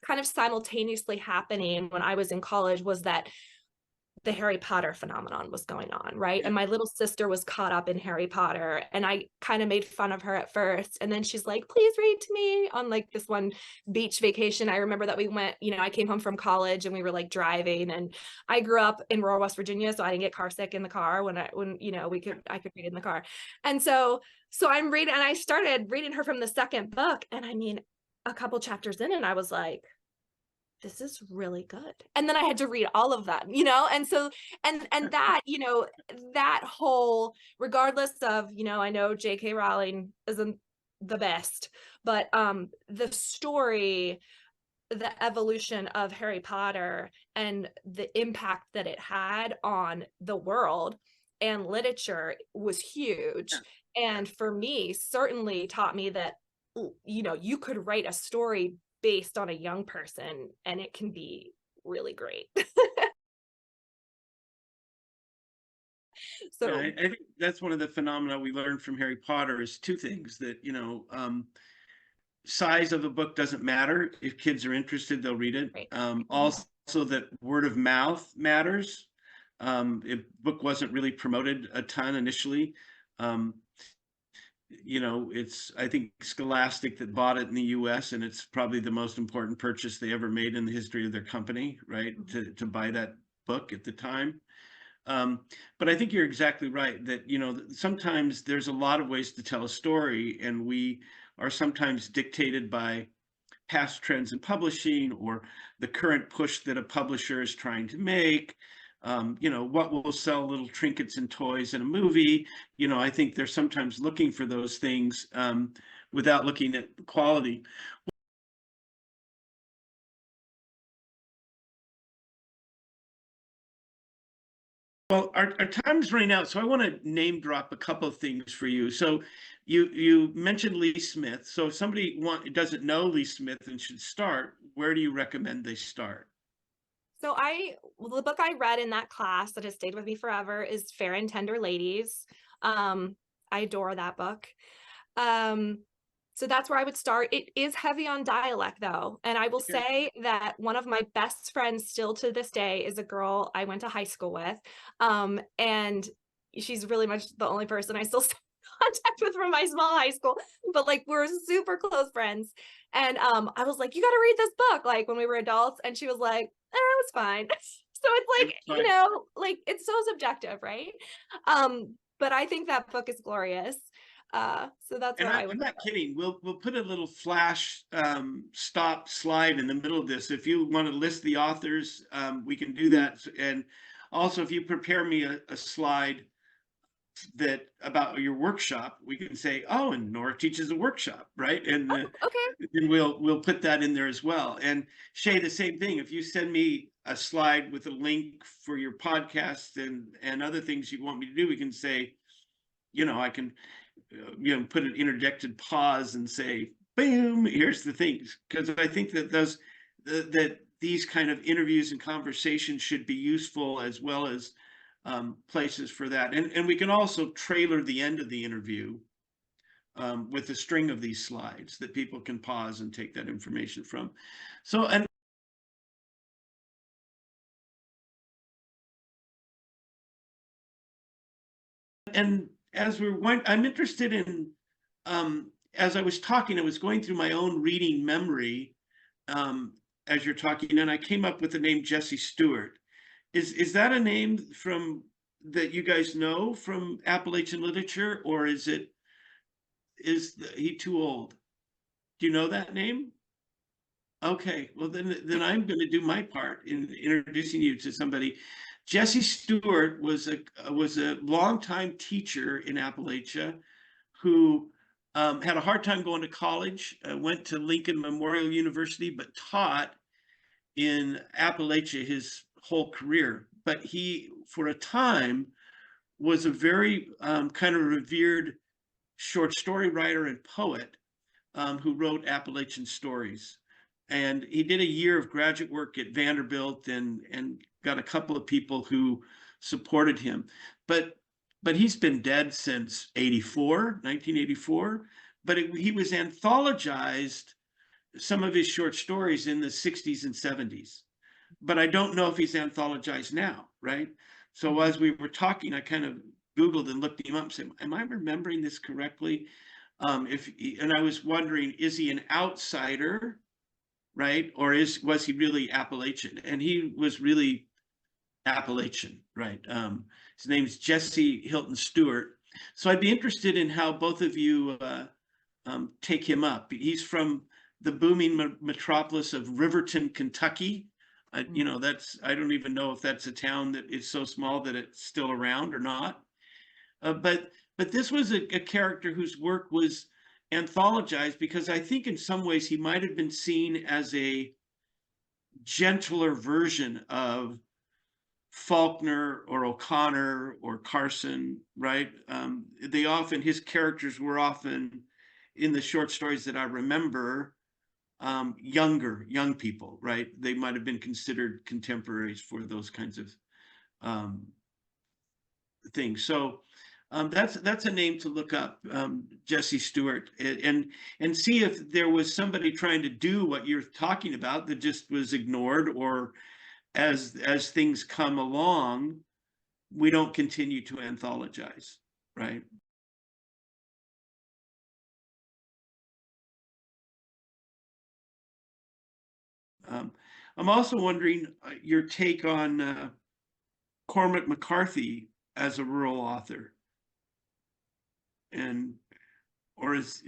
kind of simultaneously happening when I was in college was that the Harry Potter phenomenon was going on, right? And my little sister was caught up in Harry Potter, and I kind of made fun of her at first. And then she's like, please read to me, on like this one beach vacation. I remember that we went, I came home from college and we were like driving, and I grew up in rural West Virginia, so I didn't get car sick in the car when I could read in the car. And so I'm reading, and I started reading her from the second book. And I mean, a couple chapters in, and I was like, this is really good. And then I had to read all of them, and so, and that, that whole, regardless of, I know J.K. Rowling isn't the best, but the story, the evolution of Harry Potter and the impact that it had on the world and literature was huge. And for me, certainly taught me that, you could write a story based on a young person and it can be really great. So I think that's one of the phenomena we learned from Harry Potter is two things: that size of a book doesn't matter. If kids are interested, they'll read it. Right. Also that word of mouth matters. If book wasn't really promoted a ton initially, it's, I think, Scholastic that bought it in the US, and it's probably the most important purchase they ever made in the history of their company, right? To buy that book at the time. But I think you're exactly right that, sometimes there's a lot of ways to tell a story, and we are sometimes dictated by past trends in publishing or the current push that a publisher is trying to make. What will sell little trinkets and toys in a movie. I think they're sometimes looking for those things without looking at the quality. Well, our time is running out, so I want to name drop a couple of things for you. So you mentioned Lee Smith. So if somebody doesn't know Lee Smith and should start, where do you recommend they start? So the book I read in that class that has stayed with me forever is Fair and Tender Ladies. I adore that book. So that's where I would start. It is heavy on dialect though. And I will say that one of my best friends still to this day is a girl I went to high school with. And she's really much the only person I still stay in contact with from my small high school, but like we're super close friends. And I was like, you got to read this book, like when we were adults. And she was like, it was fine. So it's like, you know, like it's so subjective, right? But I think that book is glorious. So that's And what I would. I'm not kidding. We'll put a little flash stop slide in the middle of this. If you want to list the authors, we can do that. And also, if you prepare me a slide that about your workshop, we can say, oh, and Nora teaches a workshop, right? And Okay. then we'll put that in there as well. And Chea, the same thing. If you send me a slide with a link for your podcast and other things you want me to do, we can say, you know, I can put an interjected pause and say, boom, here's the things. Because I think that that these kind of interviews and conversations should be useful, as well as places for that. And we can also trailer the end of the interview with a string of these slides that people can pause and take that information from. So, and as we went, I'm interested in, as I was talking, I was going through my own reading memory as you're talking, and I came up with the name Jesse Stuart. Is that a name from that you guys know from Appalachian literature, or is he too old? Do you know that name? Okay, well then I'm going to do my part in introducing you to somebody. Jesse Stuart was a longtime teacher in Appalachia who had a hard time going to college, went to Lincoln Memorial University, but taught in Appalachia his whole career. But he, for a time, was a very kind of revered short story writer and poet who wrote Appalachian stories. And he did a year of graduate work at Vanderbilt and got a couple of people who supported him. But he's been dead since 1984. But he was anthologized, some of his short stories, in the 60s and 70s. But I don't know if he's anthologized now, right? So as we were talking, I kind of Googled and looked him up and said, am I remembering this correctly? And I was wondering, is he an outsider, right? Or was he really Appalachian? And he was really Appalachian, right? His name's Jesse Hilton Stuart. So I'd be interested in how both of you take him up. He's from the booming metropolis of Riverton, Kentucky. You know, I don't even know if that's a town that is so small that it's still around or not. But this was a character whose work was anthologized because I think in some ways he might have been seen as a gentler version of Faulkner or O'Connor or Carson, right? His characters were often, in the short stories that I remember, young people, right? They might have been considered contemporaries for those kinds of things. So that's a name to look up, Jesse Stuart, and see if there was somebody trying to do what you're talking about that just was ignored, or as things come along, we don't continue to anthologize, right? I'm also wondering your take on Cormac McCarthy as a rural author. Or is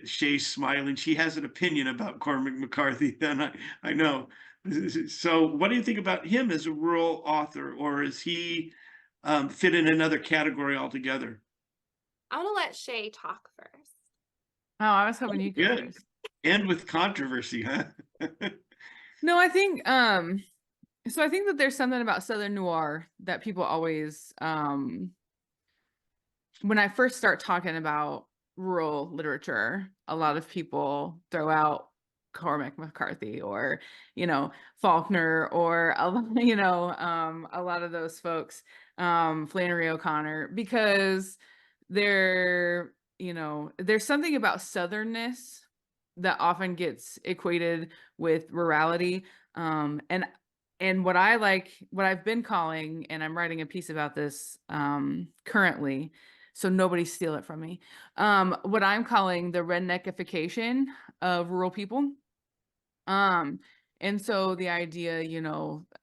Shea's smiling? She has an opinion about Cormac McCarthy, then I know. So what do you think about him as a rural author, or is he fit in another category altogether? I want to let Chea talk first. Oh, I was hoping you go Good. first. And with controversy, huh? No, I think so I think that there's something about Southern noir that people always when I first start talking about rural literature, a lot of people throw out Cormac McCarthy or, Faulkner or, a lot of those folks, Flannery O'Connor, because there's something about Southernness that often gets equated with rurality. And And what I've been calling, and I'm writing a piece about this currently, so nobody steal it from me. What I'm calling the redneckification of rural people. Um, and so the idea,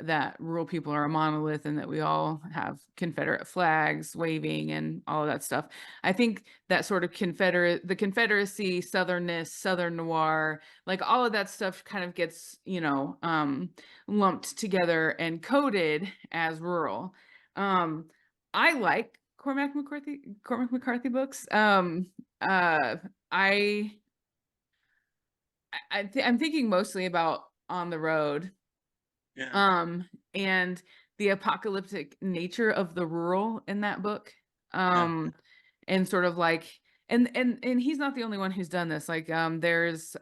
that rural people are a monolith and that we all have Confederate flags waving and all of that stuff. I think that sort of the Confederacy, Southernness, Southern noir, like all of that stuff kind of gets, lumped together and coded as rural. I like Cormac McCarthy books. I'm thinking mostly about On the Road, Yeah. and the apocalyptic nature of the rural in that book. Yeah. And sort of like, and he's not the only one who's done this. Like, there's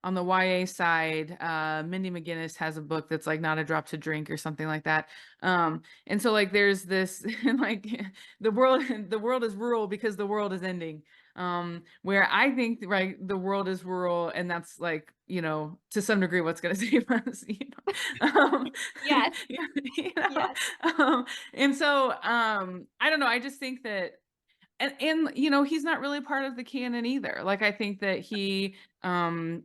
on the YA side, Mindy McGinnis has a book that's like Not a Drop to Drink or something like that. And so like there's this like the world is rural because the world is ending. Where I think, right, the world is rural, and that's like, to some degree what's going to save us, Yes. Yes. And so I don't know, I just think that, and he's not really part of the canon either. Like, I think that he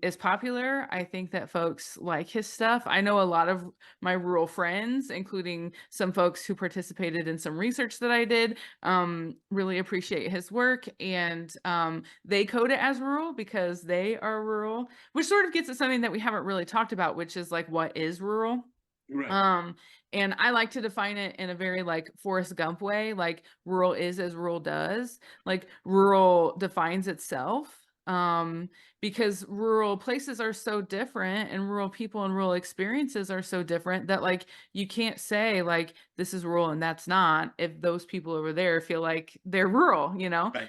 is popular. I think that folks like his stuff. I know a lot of my rural friends, including some folks who participated in some research that I did, really appreciate his work, and they code it as rural because they are rural, which sort of gets at something that we haven't really talked about, which is like, what is rural? Right. And I like to define it in a very like Forrest Gump way, like rural is as rural does. Like, rural defines itself, because rural places are so different, and rural people and rural experiences are so different, that like you can't say like this is rural and that's not, if those people over there feel like they're rural, Right.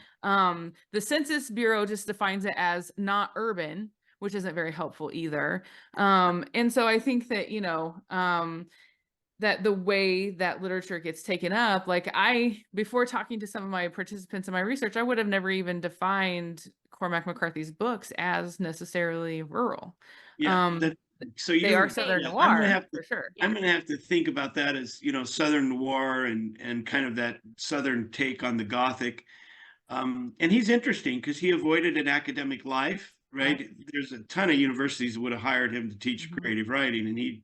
The Census Bureau just defines it as not urban, which isn't very helpful either. And so I think that, that the way that literature gets taken up, like, before talking to some of my participants in my research, I would have never even defined Cormac McCarthy's books as necessarily rural. Yeah. So They are you, Southern yeah, I'm gonna noir have to, for sure. I'm gonna have to think about that as, Southern noir and kind of that Southern take on the Gothic. And he's interesting because he avoided an academic life, right? There's a ton of universities that would have hired him to teach Mhm. creative writing, and he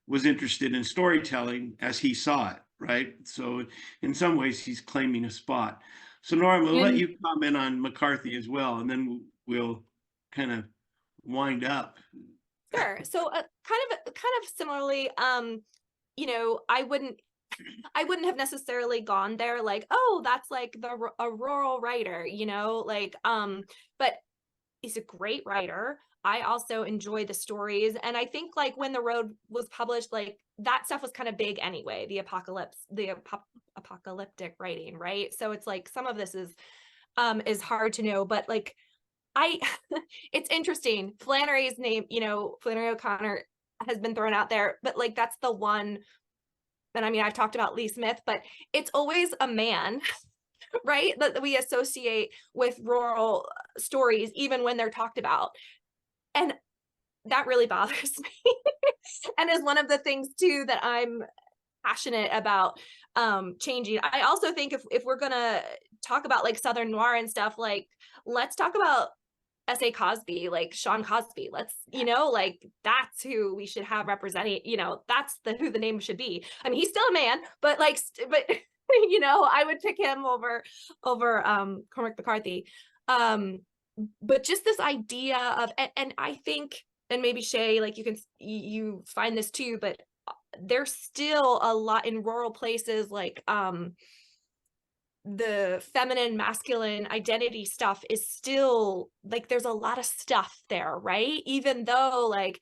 was interested in storytelling as he saw it, right? So in some ways, he's claiming a spot. So Nora, we'll let And you comment on McCarthy as well, and then we'll kind of wind up. Sure. So kind of similarly, I wouldn't have necessarily gone there like, oh, that's like a rural writer, like, but he's a great writer. I also enjoy the stories. And I think like when The Road was published, like that stuff was kind of big anyway, the apocalyptic writing, right? So it's like some of this is hard to know, but like I it's interesting. Flannery's name, Flannery O'Connor has been thrown out there, but like that's the one. And I mean, I've talked about Lee Smith, but it's always a man, right? That we associate with rural stories, even when they're talked about. And that really bothers me. And is one of the things too that I'm passionate about changing. I also think if we're gonna talk about like Southern noir and stuff, like let's talk about S.A. Cosby, like Sean Cosby. Let's, like that's who we should have representing, that's who the name should be. I mean, he's still a man, but like, but I would pick him over Cormac McCarthy. But just this idea of, and I think, and maybe Chea, like you find this too, but there's still a lot in rural places, like the feminine masculine identity stuff is still like there's a lot of stuff there, right? Even though like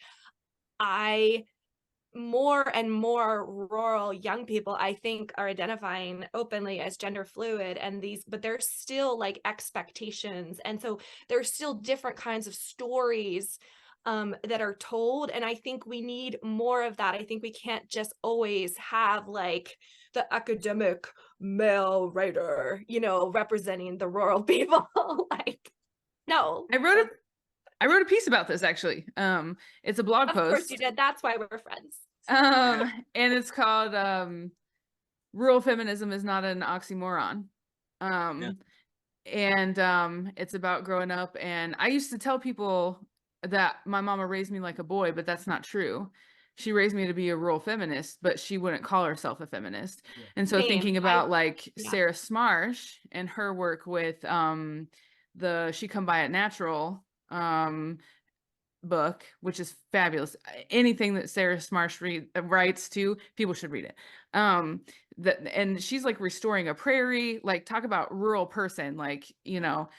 more and more rural young people I think are identifying openly as gender fluid, and but there's still like expectations, and so there's still different kinds of stories that are told, and I think we need more of that. I think we can't just always have like the academic male writer, representing the rural people. Like, no. I wrote a piece about this, actually. It's a blog Of post. course you did. That's why we're friends. And it's called Rural Feminism is Not an Oxymoron. And it's about growing up, and I used to tell people that my mama raised me like a boy, but that's not true. She raised me to be a rural feminist, but she wouldn't call herself a feminist. Yeah. And so Same. thinking about like yeah. Sarah Smarsh and her work with the She Come By It Natural book, which is fabulous. Anything that Sarah Smarsh writes to, people should read it. And she's like restoring a prairie, like talk about rural person, like, you know,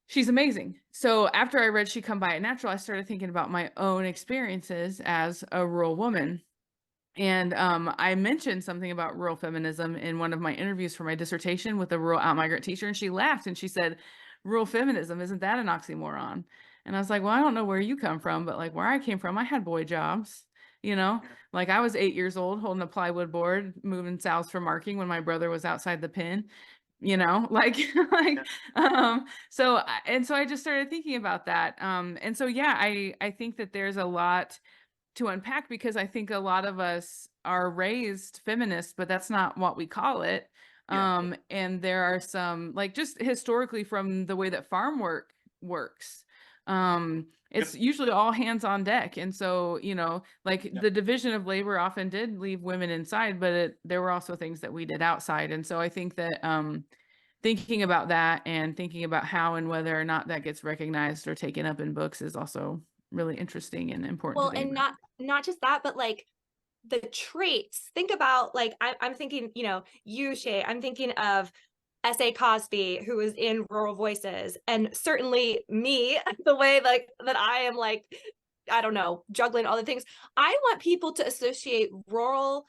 she's amazing. So after I read She Come By It Natural, I started thinking about my own experiences as a rural woman. And I mentioned something about rural feminism in one of my interviews for my dissertation with a rural out-migrant teacher, and she laughed and she said, rural feminism, isn't that an oxymoron? And I was like, well, I don't know where you come from, but like where I came from, I had boy jobs, you know, like I was 8 years old holding a plywood board, moving sows for marking when my brother was outside the pen, you know, like, so I just started thinking about that. And so, yeah, I think that there's a lot to unpack, because I think a lot of us are raised feminists, but that's not what we call it. And there are some, like, just historically from the way that farm work works, it's usually all hands on deck. And so, you know, like the division of labor often did leave women inside, but there were also things that we did outside. And so I think that thinking about that and thinking about how and whether or not that gets recognized or taken up in books is also really interesting and important. Well, and not just that, but like the traits. Think about, like, I'm thinking, you know, you, Chea, I'm thinking of S.A. Cosby, who is in Rural Voices, and certainly me, the way like that I am, like, I don't know, juggling all the things. I want people to associate ruralness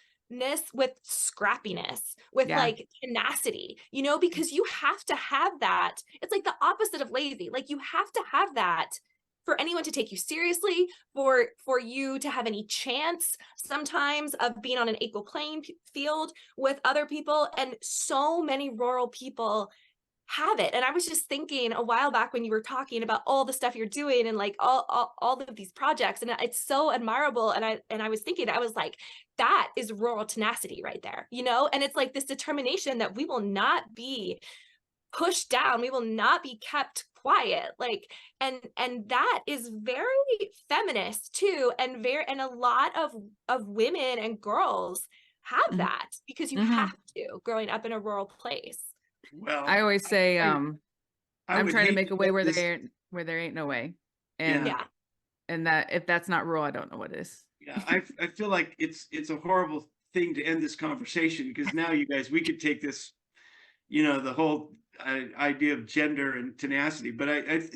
with scrappiness, with like tenacity, you know, because you have to have that. It's like the opposite of lazy. Like you have to have that for anyone to take you seriously, for you to have any chance sometimes of being on an equal playing field with other people. And so many rural people have it. And I was just thinking a while back when you were talking about all the stuff you're doing and like all of these projects, and it's so admirable. And I was thinking, I was like, that is rural tenacity right there, you know? And it's like this determination that we will not be pushed down, we will not be kept quiet, like, and that is very feminist too, and a lot of women and girls have that, because you have to, growing up in a rural place. Well, I always say I'm trying to make a way where there ain't no way. And and that if that's not rural, I don't know what is. Yeah, I feel like it's a horrible thing to end this conversation, because now you guys, we could take this, you know, the whole idea of gender and tenacity, but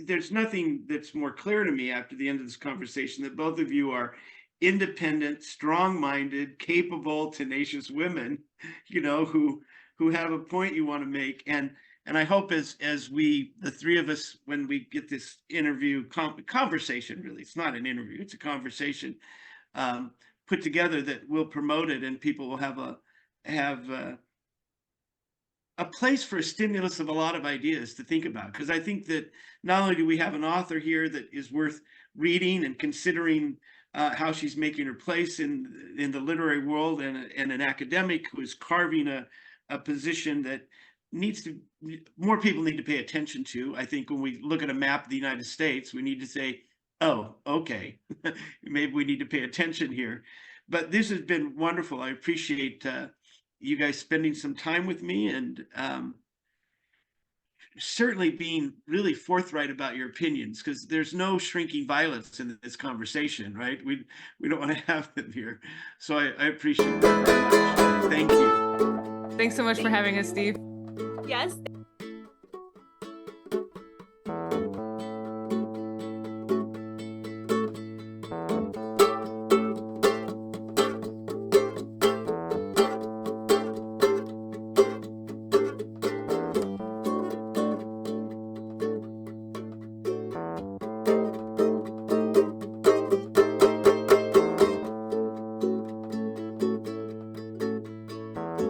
there's nothing that's more clear to me after the end of this conversation that both of you are independent, strong-minded, capable, tenacious women, you know, who have a point you want to make. And I hope as we, the three of us, when we get this interview conversation, really, it's not an interview, it's a conversation, put together, that we'll promote it and people will have a place for a stimulus of a lot of ideas to think about. Because I think that not only do we have an author here that is worth reading and considering how she's making her place in the literary world, and an academic who is carving a position that more people need to pay attention to. I think when we look at a map of the United States, we need to say, oh, okay, maybe we need to pay attention here. But this has been wonderful. I appreciate you guys spending some time with me, and certainly being really forthright about your opinions, because there's no shrinking violets in this conversation, right? We don't want to have them here. So I appreciate that very much. Thank you. Thanks so much for having us, Steve. Yes.